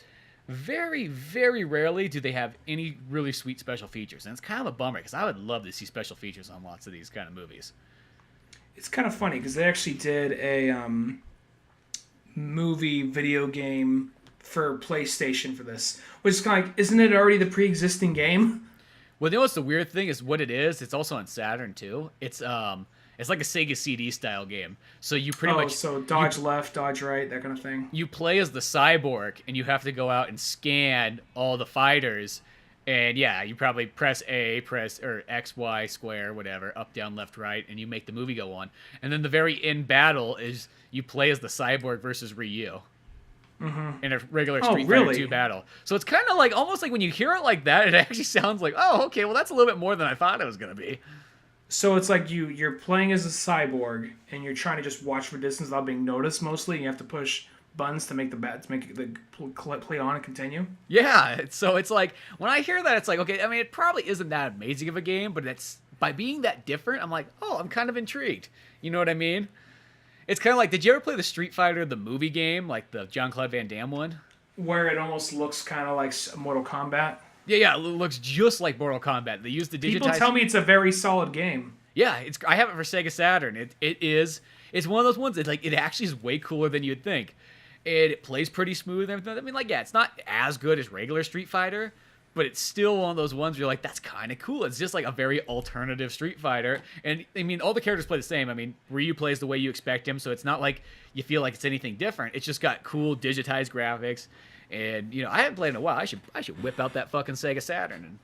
very, very rarely do they have any really sweet special features. And it's kind of a bummer, because I would love to see special features on lots of these kind of movies. It's kind of funny, because they actually did a movie video game for PlayStation for this. Which is kind of like, isn't it already the pre-existing game? Well, what's the weird thing is what it is? It's also on Saturn, too. It's like a Sega CD style game. So you pretty much... so dodge left, dodge right, that kind of thing. You play as the cyborg, and you have to go out and scan all the fighters. And yeah, you probably press or X, Y, square, whatever, up, down, left, right, and you make the movie go on. And then the very end battle is you play as the cyborg versus Ryu. Mm-hmm. In a regular Street Fighter 2 battle. So it's kind of like, almost like when you hear it like that, it actually sounds like, oh, okay, well, that's a little bit more than I thought it was going to be. So it's like you're playing as a cyborg, and you're trying to just watch from a distance without being noticed mostly, and you have to push buttons to make the play on and continue. Yeah, so it's like, when I hear that, it's like, okay, I mean, it probably isn't that amazing of a game, but it's, by being that different, I'm like, oh, I'm kind of intrigued. You know what I mean? It's kind of like, did you ever play the Street Fighter, the movie game, like the Jean-Claude Van Damme one? Where it almost looks kind of like Mortal Kombat. Yeah, it looks just like Mortal Kombat. They use the digitized... People tell me it's a very solid game. Yeah, I have it for Sega Saturn. It's one of those ones that, like, it actually is way cooler than you'd think. It plays pretty smooth and everything. I mean, like, yeah, it's not as good as regular Street Fighter, but it's still one of those ones where you're like, that's kind of cool. It's just like a very alternative Street Fighter. And, I mean, all the characters play the same. I mean, Ryu plays the way you expect him, so it's not like you feel like it's anything different. It's just got cool digitized graphics. And, I haven't played in a while. I should whip out that fucking Sega Saturn.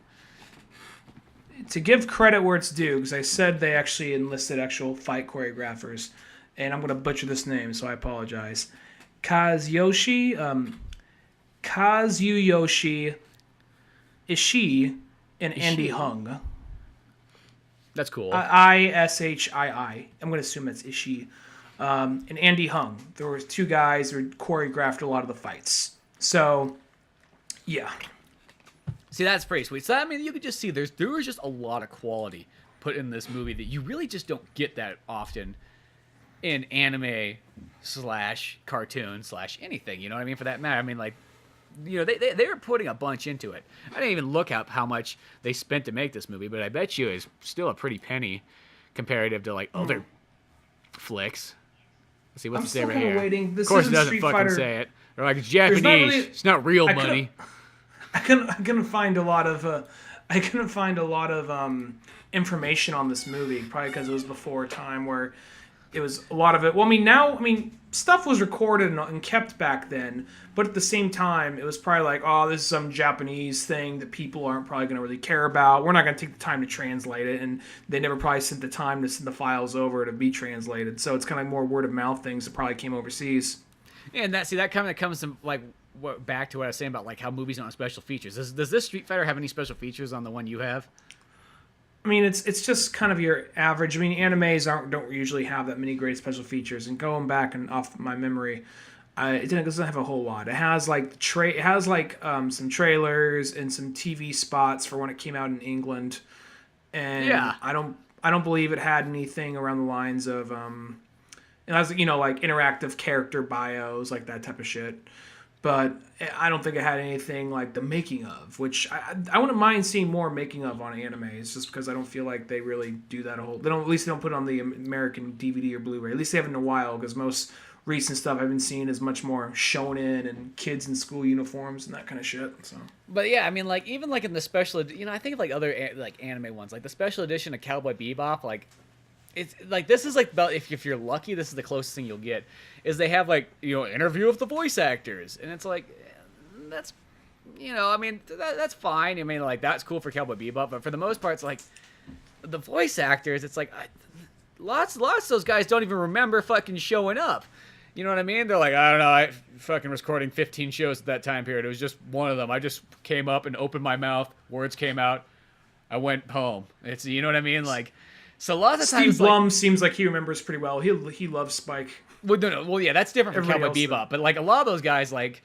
And to give credit where it's due, because I said they actually enlisted actual fight choreographers, and I'm going to butcher this name, so I apologize. Kazuyoshi Ishii and Andy Hung. That's cool. Ishii. I'm going to assume that's Ishii. And Andy Hung. There was two guys who choreographed a lot of the fights. So, yeah. See, that's pretty sweet. So, I mean, you could just see there was just a lot of quality put in this movie that you really just don't get that often in anime / cartoon / anything. You know what I mean? For that matter. I mean, like, you know, they were putting a bunch into it. I didn't even look up how much they spent to make this movie, but I bet you it's still a pretty penny comparative to, like, other flicks. Let's see, what's it say right here? Waiting. This of course, it doesn't Street fucking Fighter. say it. They're like, it's Japanese. It's not real money. I couldn't find a lot of information on this movie, probably because it was before a time where it was a lot of it. Well, I mean, stuff was recorded and kept back then, but at the same time, it was probably like, oh, this is some Japanese thing that people aren't probably going to really care about. We're not going to take the time to translate it, and they never probably sent the time to send the files over to be translated. So it's kind of like more word of mouth things that probably came overseas. Yeah, and that kind of comes to, like, back to what I was saying about, like, how movies don't have special features. Does this Street Fighter have any special features on the one you have? I mean, it's just kind of your average. I mean, animes don't usually have that many great special features. And going back and off my memory, it doesn't have a whole lot. It has like some trailers and some TV spots for when it came out in England. And yeah. I don't believe it had anything around the lines of it has, you know, like interactive character bios, like that type of shit. But I don't think it had anything like the making of, which I wouldn't mind seeing more making of on animes, just because I don't feel like they really do that at least they don't put it on the American DVD or Blu-ray. At least they haven't in a while, because most recent stuff I've been seeing is much more shonen and kids in school uniforms and that kind of shit. So. But yeah, I mean, like, even like in the special, you know, I think of like other like anime ones, like the special edition of Cowboy Bebop, like. It's like, this is like about, if you're lucky, this is the closest thing you'll get, is they have, like, you know, interview with the voice actors, and it's like, that's, you know, I mean, that's fine. I mean, like, that's cool for Cowboy Bebop, but for the most part, it's like the voice actors, it's like lots of those guys don't even remember fucking showing up. You know what I mean? They're like, I don't know, I fucking was recording 15 shows at that time period. It was just one of them. I just came up and opened my mouth, words came out, I went home. It's, you know what I mean? Like. So a lot of the times, Steve Blum seems like he remembers pretty well. He loves Spike. Well, no, well, yeah, that's different from Cowboy Bebop. But like a lot of those guys, like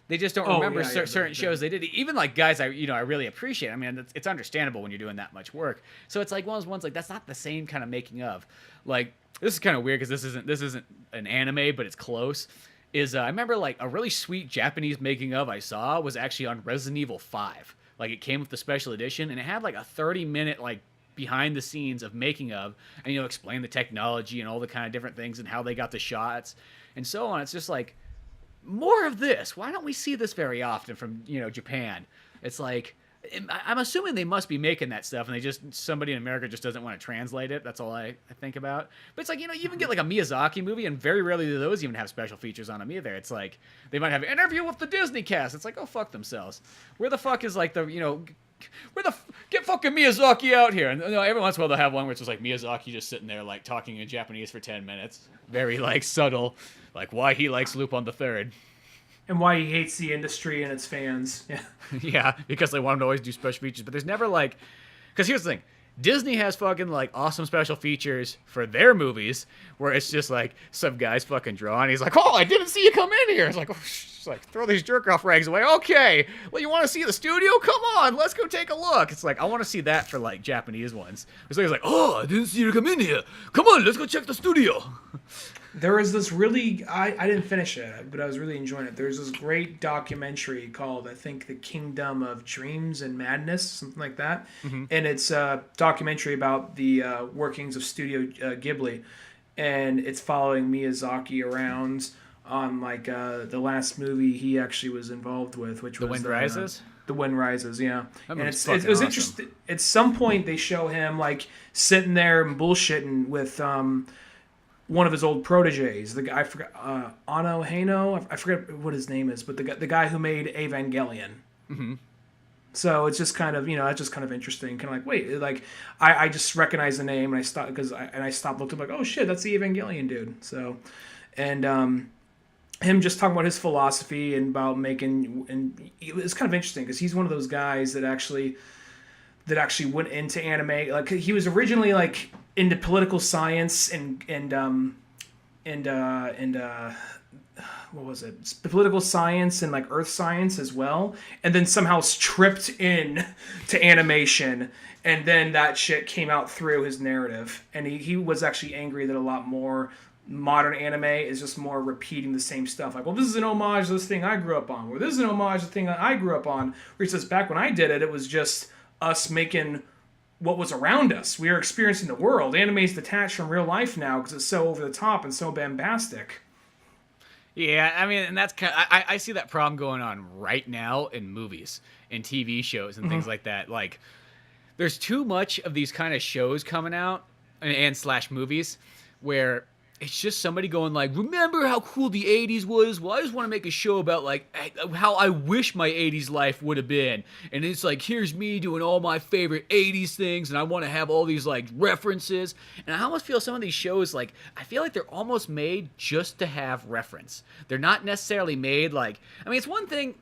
they just don't remember certain shows they did. Even like guys, I really appreciate. I mean, it's understandable when you're doing that much work. So it's like one of those ones, like, that's not the same kind of making of. Like, this is kind of weird because this isn't an anime, but it's close. I remember like a really sweet Japanese making of I saw was actually on Resident Evil 5. Like, it came with the special edition, and it had like a 30-minute like behind the scenes of making of, and, you know, explain the technology and all the kind of different things and how they got the shots and so on. It's just like, more of this. Why don't we see this very often from, you know, Japan? It's like, I'm assuming they must be making that stuff, and somebody in America just doesn't want to translate it. That's all I think about. But it's like, you know, you even get like a Miyazaki movie, and very rarely do those even have special features on them either. It's like, they might have an interview with the Disney cast. It's like, oh, fuck themselves. Where the fuck is like the, you know, get fucking Miyazaki out here. And, you know, every once in a while they'll have one where it's just like Miyazaki just sitting there like talking in Japanese for 10 minutes. Very like subtle, like why he likes Lupin the Third. And why he hates the industry and its fans. Yeah. Yeah, because they want him to always do special features. But there's never like, because here's the thing. Disney has fucking like awesome special features for their movies where it's just like some guy's fucking drawing. He's like, oh, I didn't see you come in here. It's like, oh, it's like, throw these jerk off rags away. Okay, well, you want to see the studio? Come on, let's go take a look. It's like, I want to see that for like Japanese ones. It's like, oh, I didn't see you come in here. Come on, let's go check the studio. There was this really, I didn't finish it, but I was really enjoying it. There's this great documentary called, I think, The Kingdom of Dreams and Madness, something like that. Mm-hmm. And it's a documentary about the workings of Studio Ghibli. And it's following Miyazaki around on, like, the last movie he actually was involved with, which was... The Wind Rises? The Wind Rises, yeah. And it was awesome. interesting. At some point, they show him, like, sitting there and bullshitting with... one of his old proteges, the guy, I forgot, Ano Hano, I forget what his name is, but the guy who made Evangelion. Mm-hmm. So it's just kind of, you know, that's just kind of interesting. Kind of like, wait, like, I just recognize the name, and I stopped, I stopped looking, like, oh shit, that's the Evangelion dude. So, and him just talking about his philosophy and about making, and it was kind of interesting because he's one of those guys that actually that actually went into anime. Like he was originally like into political science and what was it? Political science and like earth science as well, and then somehow tripped in to animation, and then that shit came out through his narrative, and he was actually angry that a lot more modern anime is just more repeating the same stuff. Like, well, this is an homage to this thing I grew up on, or this is an homage to the thing that I grew up on. Where he says, back when I did it, it was just us making what was around us. We are experiencing the world. Anime is detached from real life now because it's so over the top and so bombastic. Yeah, I mean, and that's kind of, I see that problem going on right now in movies and TV shows and things like that. Like, there's too much of these kind of shows coming out and slash movies where it's just somebody going like, remember how cool the 80s was? Well, I just want to make a show about like how I wish my 80s life would have been. And it's like, here's me doing all my favorite 80s things, and I want to have all these like references. And I almost feel some of these shows, like, I feel like they're almost made just to have reference. They're not necessarily made like, I mean, it's one thing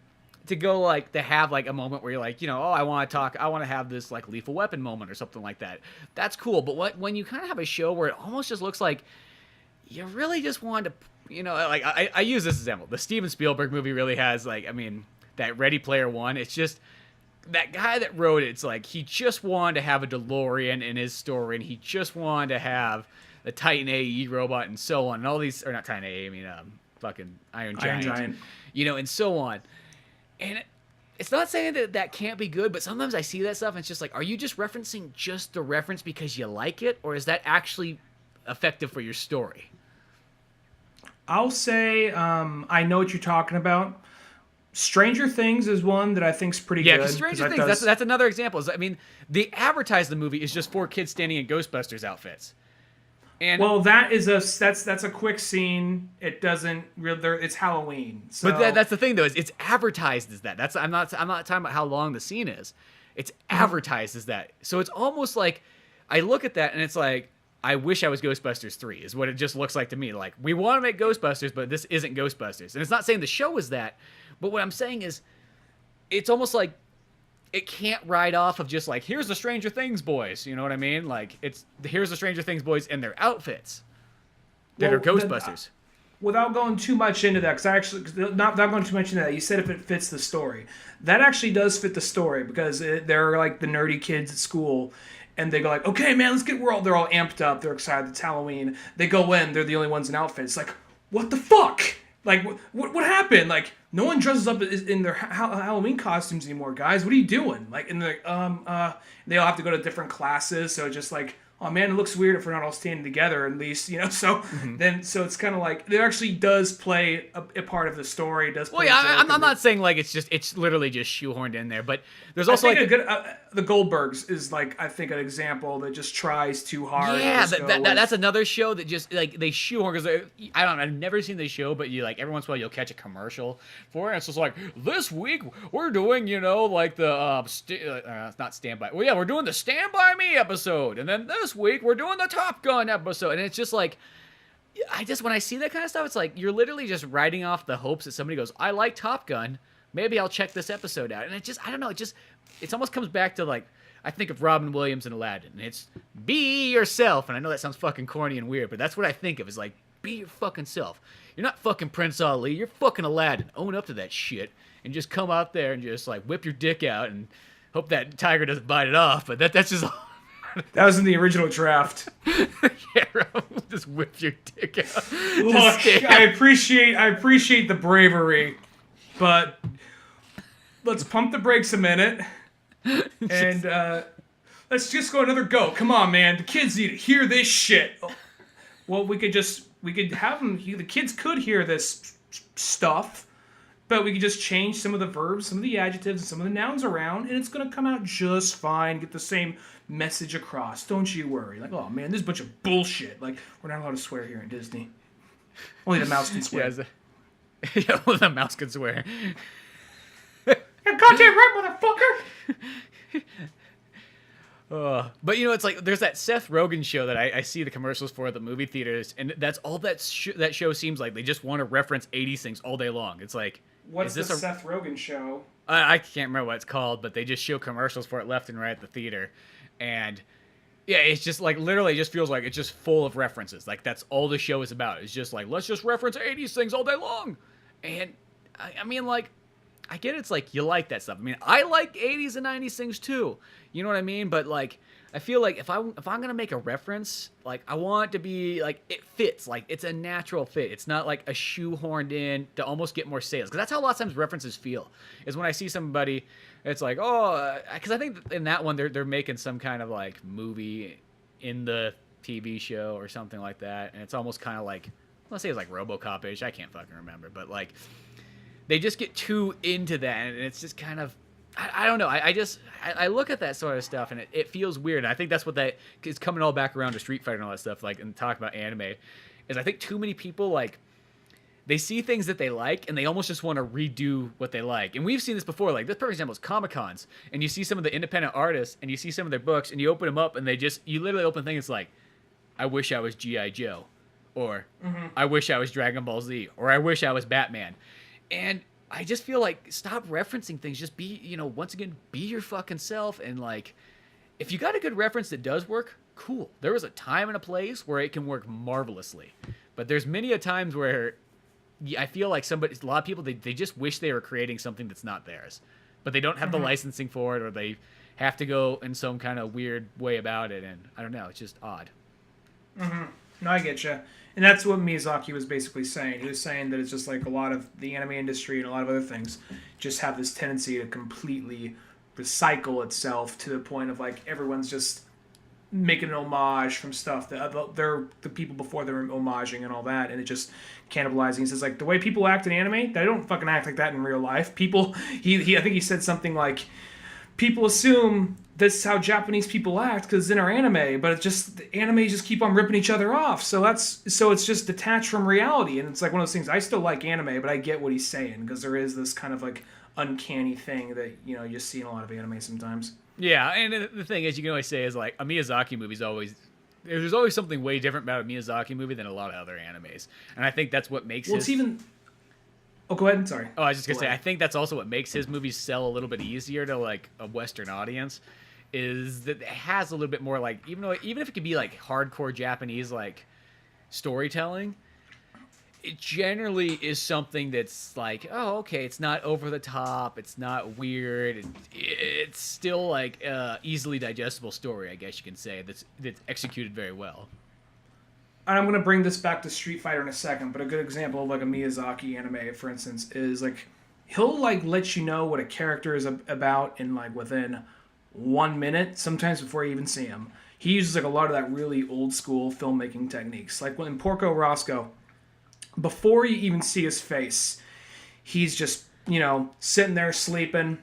to go like to have like a moment where you're like, you know, oh, I want to have this like Lethal Weapon moment or something like that. That's cool. But when you kind of have a show where it almost just looks like you really just wanted to, you know, like I use this example. The Steven Spielberg movie really has like, I mean, that Ready Player One. It's just that guy that wrote it. It's like he just wanted to have a DeLorean in his story, and he just wanted to have the Titan AE robot and so on, and all these, or not Titan AE, I mean, fucking Iron Giant, you know, and so on. And it's not saying that that can't be good, but sometimes I see that stuff and it's just like, are you just referencing just the reference because you like it, or is that actually effective for your story? I'll say I know what you're talking about. Stranger Things is one that I think's pretty good. Yeah, because Stranger Things, that's another example. I mean, they advertise the movie is just 4 kids standing in Ghostbusters outfits. And well, that's a quick scene. It doesn't really. It's Halloween. So. But that's the thing, though. Is it's advertised as that. I'm not talking about how long the scene is. It's advertised as that. So it's almost like I look at that and it's like, I wish I was Ghostbusters 3 is what it just looks like to me. Like, we want to make Ghostbusters, but this isn't Ghostbusters. And it's not saying the show is that, but what I'm saying is it's almost like it can't ride off of just like, here's the Stranger Things boys. You know what I mean? Like, here's the Stranger Things boys in their outfits that are Ghostbusters. Without going too much into that, not going too much into that, you said if it fits the story. That actually does fit the story because they're like the nerdy kids at school. And they go like, okay, man, they're all amped up. They're excited. It's Halloween. They go in. They're the only ones in outfits. Like, what the fuck? Like, what happened? Like, no one dresses up in their Halloween costumes anymore, guys. What are you doing? Like, and they're like, they all have to go to different classes. So just like, oh man, it looks weird if we're not all standing together at least, you know. So so it's kind of like it actually does play a part of the story. It does. Play I'm not saying like it's literally just shoehorned in there, but there's also like the Goldbergs is like I think an example that just tries too hard. Yeah, that's another show that just like they shoehorn because I've never seen the show, but you like every once in a while you'll catch a commercial for it. And it's just like this week we're doing like the it's not Stand By. Well, yeah, we're doing the Stand By Me episode, and then this week we're doing the Top Gun episode, and it's just like when I see that kind of stuff, it's like you're literally just riding off the hopes that somebody goes, I like Top Gun, maybe I'll check this episode out. And it just, I don't know, it almost comes back to like, I think of Robin Williams and Aladdin, and it's be yourself. And I know that sounds fucking corny and weird, but that's what I think of, is like, be your fucking self. You're not fucking Prince Ali, you're fucking Aladdin. Own up to that shit and just come out there and just like whip your dick out and hope that tiger doesn't bite it off. But that's just that was in the original draft. Yeah, just whip your dick out. Look, I appreciate the bravery, but let's pump the brakes a minute and let's just go another go. Come on, man. The kids need to hear this shit. Well, we could have them. The kids could hear this stuff, but we could just change some of the verbs, some of the adjectives, and some of the nouns around, and it's gonna come out just fine. Get the same message across. Don't you worry. Like, oh man, this is a bunch of bullshit. Like, we're not allowed to swear here in Disney. Only the mouse can swear. Yeah, only the mouse can swear. You're goddamn right, motherfucker. But you know, it's like there's that Seth Rogen show that I see the commercials for at the movie theaters, and that's all that show seems like. They just want to reference 80s things all day long. It's like, What's is the this Seth Rogen show? I can't remember what it's called, but they just show commercials for it left and right at the theater, and yeah, it's just like literally, it just feels like it's just full of references. Like that's all the show is about. It's just like let's just reference '80s things all day long, and I mean like. I get it's like you like that stuff. I mean, I like '80s and '90s things too. You know what I mean? But like, I feel like if I'm gonna make a reference, like I want it to be like it fits, like it's a natural fit. It's not like a shoehorned in to almost get more sales. Because that's how a lot of times references feel. Is when I see somebody, it's like because I think in that one they're making some kind of like movie in the TV show or something like that, and it's almost kind of like let's say it's like RoboCop-ish. I can't fucking remember, but like. They just get too into that, and it's just kind of, I don't know. I look at that sort of stuff, and it feels weird. And I think that's what that is coming all back around to Street Fighter and all that stuff, like, and talk about anime, is I think too many people, like, they see things that they like, and they almost just want to redo what they like. And we've seen this before. Like, this perfect example is Comic-Cons, and you see some of the independent artists, and you see some of their books, and you open them up, and you literally open things like, I wish I was G.I. Joe, or I wish I was Dragon Ball Z, or I wish I was Batman. And I just feel like stop referencing things. Just be, once again, be your fucking self. And like, if you got a good reference that does work, cool. There was a time and a place where it can work marvelously. But there's many a times where I feel like a lot of people, they just wish they were creating something that's not theirs. But they don't have the licensing for it, or they have to go in some kind of weird way about it. And I don't know, it's just odd. No, I get you. And that's what Miyazaki was basically saying. He was saying that it's just like a lot of the anime industry and a lot of other things just have this tendency to completely recycle itself to the point of like everyone's just making an homage from stuff that they're the people before they're homaging and all that, and it just cannibalizing. He says like the way people act in anime, they don't fucking act like that in real life. People, I think he said something like, people assume this is how Japanese people act because it's in our anime, but it's just the anime just keep on ripping each other off. So it's just detached from reality, and it's like one of those things. I still like anime, but I get what he's saying because there is this kind of like uncanny thing that you just see in a lot of anime sometimes. Yeah, and the thing is, you can always say is like a Miyazaki movie's there's always something way different about a Miyazaki movie than a lot of other animes, and I think that's what makes. Well, it's even. Oh, go ahead. Sorry. Oh, I was just gonna say, I think that's also what makes his movies sell a little bit easier to like a Western audience, is that it has a little bit more like even if it could be like hardcore Japanese like storytelling, it generally is something that's like, oh, okay, it's not over the top, it's not weird, it's still like easily digestible story, I guess you can say, that's executed very well. And I'm going to bring this back to Street Fighter in a second, but a good example of like a Miyazaki anime, for instance, is like he'll like let you know what a character is about in like within 1 minute, sometimes before you even see him. He uses like a lot of that really old school filmmaking techniques. Like when in Porco Rosso, before you even see his face, he's just, sitting there sleeping.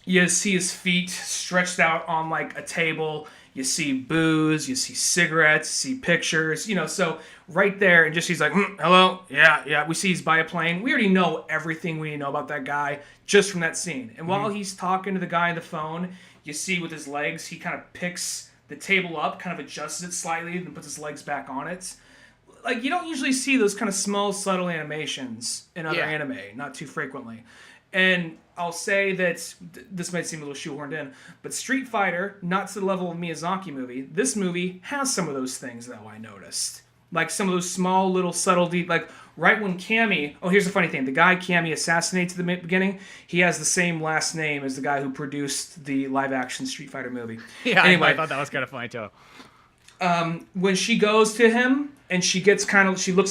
You see his feet stretched out on like a table. You see booze, you see cigarettes, you see pictures, so right there, and just he's like, hello, yeah, we see he's by a plane. We already know everything we need to know about that guy just from that scene. And while he's talking to the guy on the phone, you see with his legs, he kind of picks the table up, kind of adjusts it slightly, and puts his legs back on it. Like, you don't usually see those kind of small, subtle animations in other anime, not too frequently. And I'll say that this might seem a little shoehorned in, but Street Fighter, not to the level of Miyazaki movie, this movie has some of those things, though, I noticed. Like some of those small little subtlety, like right when Cammy, here's the funny thing, the guy Cammy assassinates at the beginning, he has the same last name as the guy who produced the live-action Street Fighter movie. Yeah, anyway, I thought that was kind of funny, too. When she goes to him, and she looks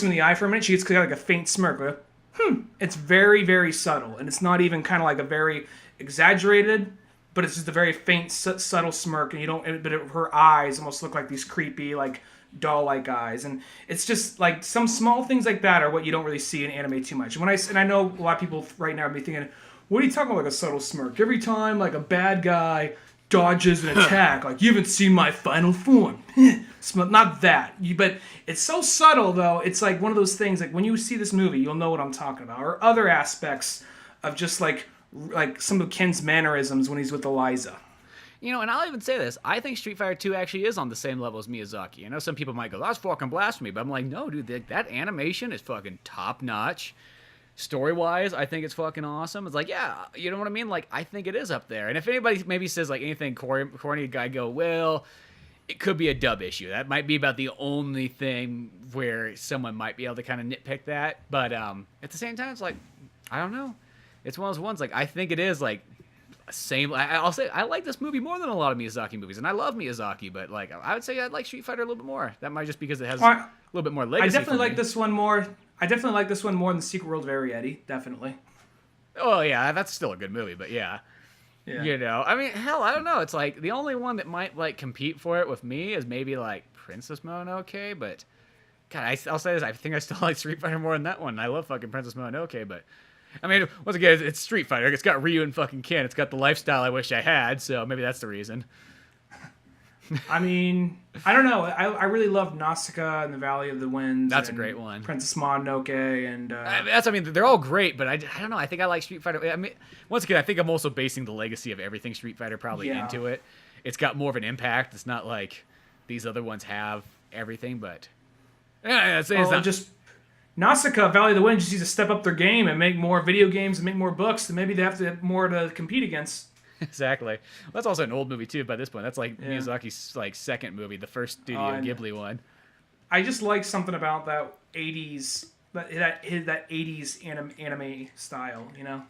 him in the eye for a minute, she gets like a faint smirk, like, It's very, very subtle, and it's not even kind of like a very exaggerated, but it's just a very faint, subtle smirk, and but her eyes almost look like these creepy, like doll-like eyes, and it's just like some small things like that are what you don't really see in anime too much. And I know a lot of people right now are thinking, what are you talking about, like a subtle smirk? Every time like a bad guy dodges an attack, like, you haven't seen my final form. Not that. But it's so subtle, though. It's like one of those things, like, when you see this movie, you'll know what I'm talking about. Or other aspects of just, like some of Ken's mannerisms when he's with Eliza. And I'll even say this. I think Street Fighter 2 actually is on the same level as Miyazaki. I know some people might go, that's fucking blasphemy. But I'm like, no, dude, that animation is fucking top-notch. story-wise, I think it's fucking awesome. It's like, yeah, you know what I mean? Like, I think it is up there. And if anybody maybe says, like, anything corny, I go, well, it could be a dub issue. That might be about the only thing where someone might be able to kind of nitpick that. But at the same time, it's like, I don't know. It's one of those ones, like, I think it is, like, same. I'll say I like this movie more than a lot of Miyazaki movies, and I love Miyazaki, but like I would say I'd like Street Fighter a little bit more. That might just because it has a little bit more legacy. I definitely like this one more. I definitely like this one more than the Secret World of Arietti. Definitely. Oh yeah, that's still a good movie, but yeah. You know, I mean, hell, I don't know. It's like the only one that might like compete for it with me is maybe like Princess Mononoke, but God, I'll say this: I think I still like Street Fighter more than that one. I love fucking Princess Mononoke, but. I mean, once again, it's Street Fighter. It's got Ryu and fucking Ken. It's got the lifestyle I wish I had, so maybe that's the reason. I mean, I don't know. I really love Nausicaa and the Valley of the Winds. That's a great one. Princess Mononoke and... I mean, they're all great, but I don't know. I think I like Street Fighter. I mean, once again, I think I'm also basing the legacy of everything Street Fighter probably into it. It's got more of an impact. It's not like these other ones have everything, but... Yeah, it's not... just... Nausicaa, Valley of the Wind just needs to step up their game and make more video games and make more books, and maybe they have to have more to compete against. Exactly. Well, that's also an old movie too. By this point, that's like Miyazaki's like second movie, the first Studio Ghibli one. I just like something about that '80s that '80s anime style, you know.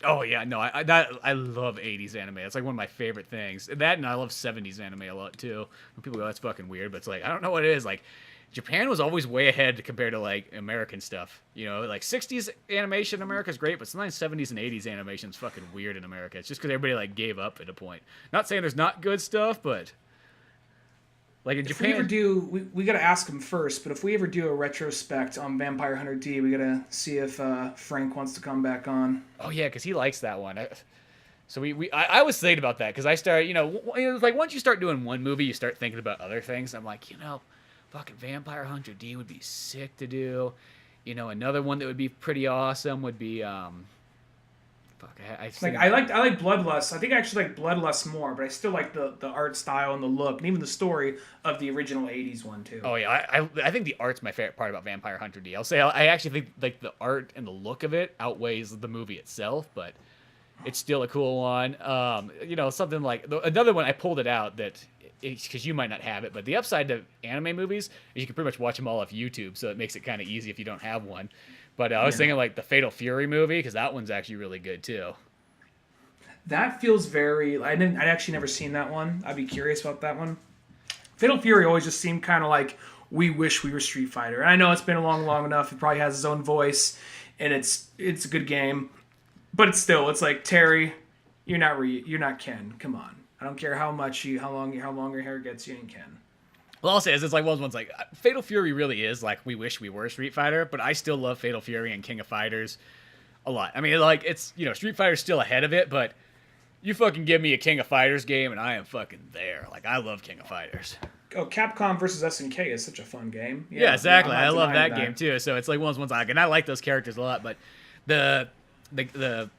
Oh yeah, no, I love '80s anime. It's like one of my favorite things. That and I love '70s anime a lot too. When people go, that's fucking weird, but it's like I don't know what it is. Like Japan was always way ahead compared to like American stuff. You know, like '60s animation in America is great, but sometimes '70s and '80s animation is fucking weird in America. It's just because everybody like gave up at a point. Not saying there's not good stuff, but like in Japan, if we ever do, we gotta ask him first. But if we ever do a retrospect on Vampire Hunter D, we gotta see if Frank wants to come back on. Oh yeah, because he likes that one. So I was thinking about that because I started, you know, like once you start doing one movie, you start thinking about other things. I'm like, you know. Fucking Vampire Hunter D would be sick to do. You know, another one that would be pretty awesome would be I like Bloodlust. I think I actually like Bloodlust more, but I still like the art style and the look and even the story of the original '80s one too. Oh yeah, I think the art's my favorite part about Vampire Hunter D. I'll say I actually think like the art and the look of it outweighs the movie itself, but it's still a cool one. You know, something like another one I pulled it out that. Because you might not have it, but the upside to anime movies is you can pretty much watch them all off YouTube, so it makes it kind of easy if you don't have one. But I was thinking like the Fatal Fury movie, because that one's actually really good too. That feels very... I'd actually never seen that one. I'd be curious about that one. Fatal Fury always just seemed kind of like, we wish we were Street Fighter. And I know it's been long enough. It probably has its own voice, and it's a good game. But it's like, Terry, you're not Ken. Come on. I don't care how long your hair gets, you ain't Ken. Well, I'll say it's like one of those ones like Fatal Fury really is like we wish we were Street Fighter, but I still love Fatal Fury and King of Fighters a lot. I mean, like it's Street Fighter's still ahead of it, but you fucking give me a King of Fighters game and I am fucking there. Like I love King of Fighters. Oh, Capcom versus SNK is such a fun game. Yeah, exactly. I love that game too. So it's like one of those ones like, and I like those characters a lot, but the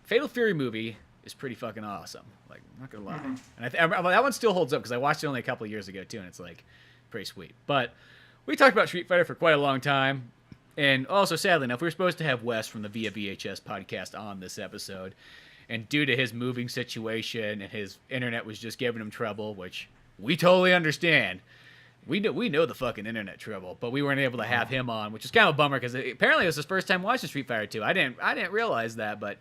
Fatal Fury movie is pretty fucking awesome. Like, I'm not gonna lie. Mm-hmm. And that one still holds up because I watched it only a couple of years ago too, and it's like pretty sweet. But we talked about Street Fighter for quite a long time, and also sadly enough, we were supposed to have Wes from the Via VHS podcast on this episode, and due to his moving situation and his internet was just giving him trouble, which we totally understand. We know the fucking internet trouble, but we weren't able to have him on, which is kind of a bummer because apparently it was his first time watching Street Fighter 2. I didn't realize that, but.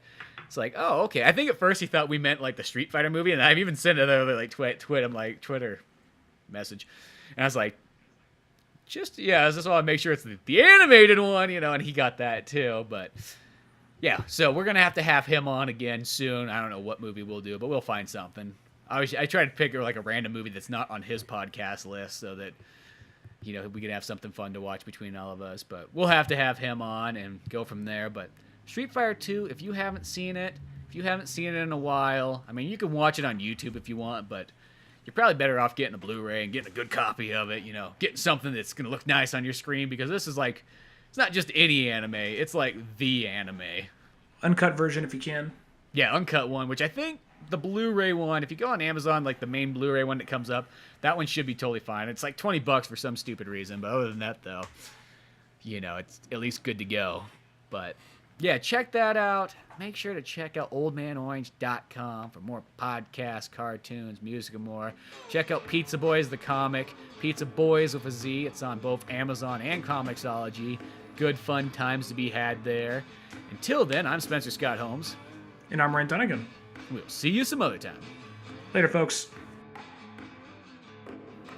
It's like, oh, okay. I think at first he thought we meant like the Street Fighter movie, and I've even sent another like Twitter message, and I was like, I just want to make sure it's the animated one, and he got that too. But yeah, so we're gonna have to have him on again soon. I don't know what movie we'll do, but we'll find something. I try to pick like a random movie that's not on his podcast list, so that we can have something fun to watch between all of us. But we'll have to have him on and go from there. But Street Fighter 2, if you haven't seen it in a while, I mean, you can watch it on YouTube if you want, but you're probably better off getting a Blu-ray and getting a good copy of it, getting something that's going to look nice on your screen, because this is like, it's not just any anime, it's like the anime. Uncut version if you can. Yeah, uncut one, which I think the Blu-ray one, if you go on Amazon, like the main Blu-ray one that comes up, that one should be totally fine. It's like $20 for some stupid reason, but other than that, though, it's at least good to go. But Yeah, check that out. Make sure to check out oldmanorange.com for more podcasts, cartoons, music, and more. Check out Pizza Boys, the comic. Pizza Boys with a Z. It's on both Amazon and Comixology. Good fun times to be had there. Until then, I'm Spencer Scott Holmes. And I'm Ryan Dunigan. We'll see you some other time. Later, folks.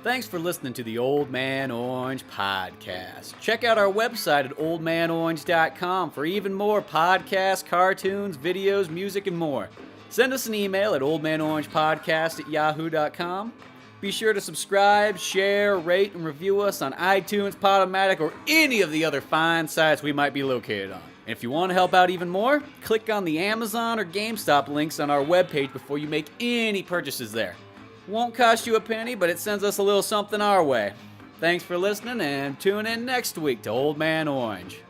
Thanks for listening to the Old Man Orange podcast. Check out our website at oldmanorange.com for even more podcasts, cartoons, videos, music, and more. Send us an email at oldmanorangepodcast@yahoo.com. Be sure to subscribe, share, rate, and review us on iTunes, Podomatic, or any of the other fine sites we might be located on. And if you want to help out even more, click on the Amazon or GameStop links on our webpage before you make any purchases there. Won't cost you a penny, but it sends us a little something our way. Thanks for listening, and tune in next week to Old Man Orange.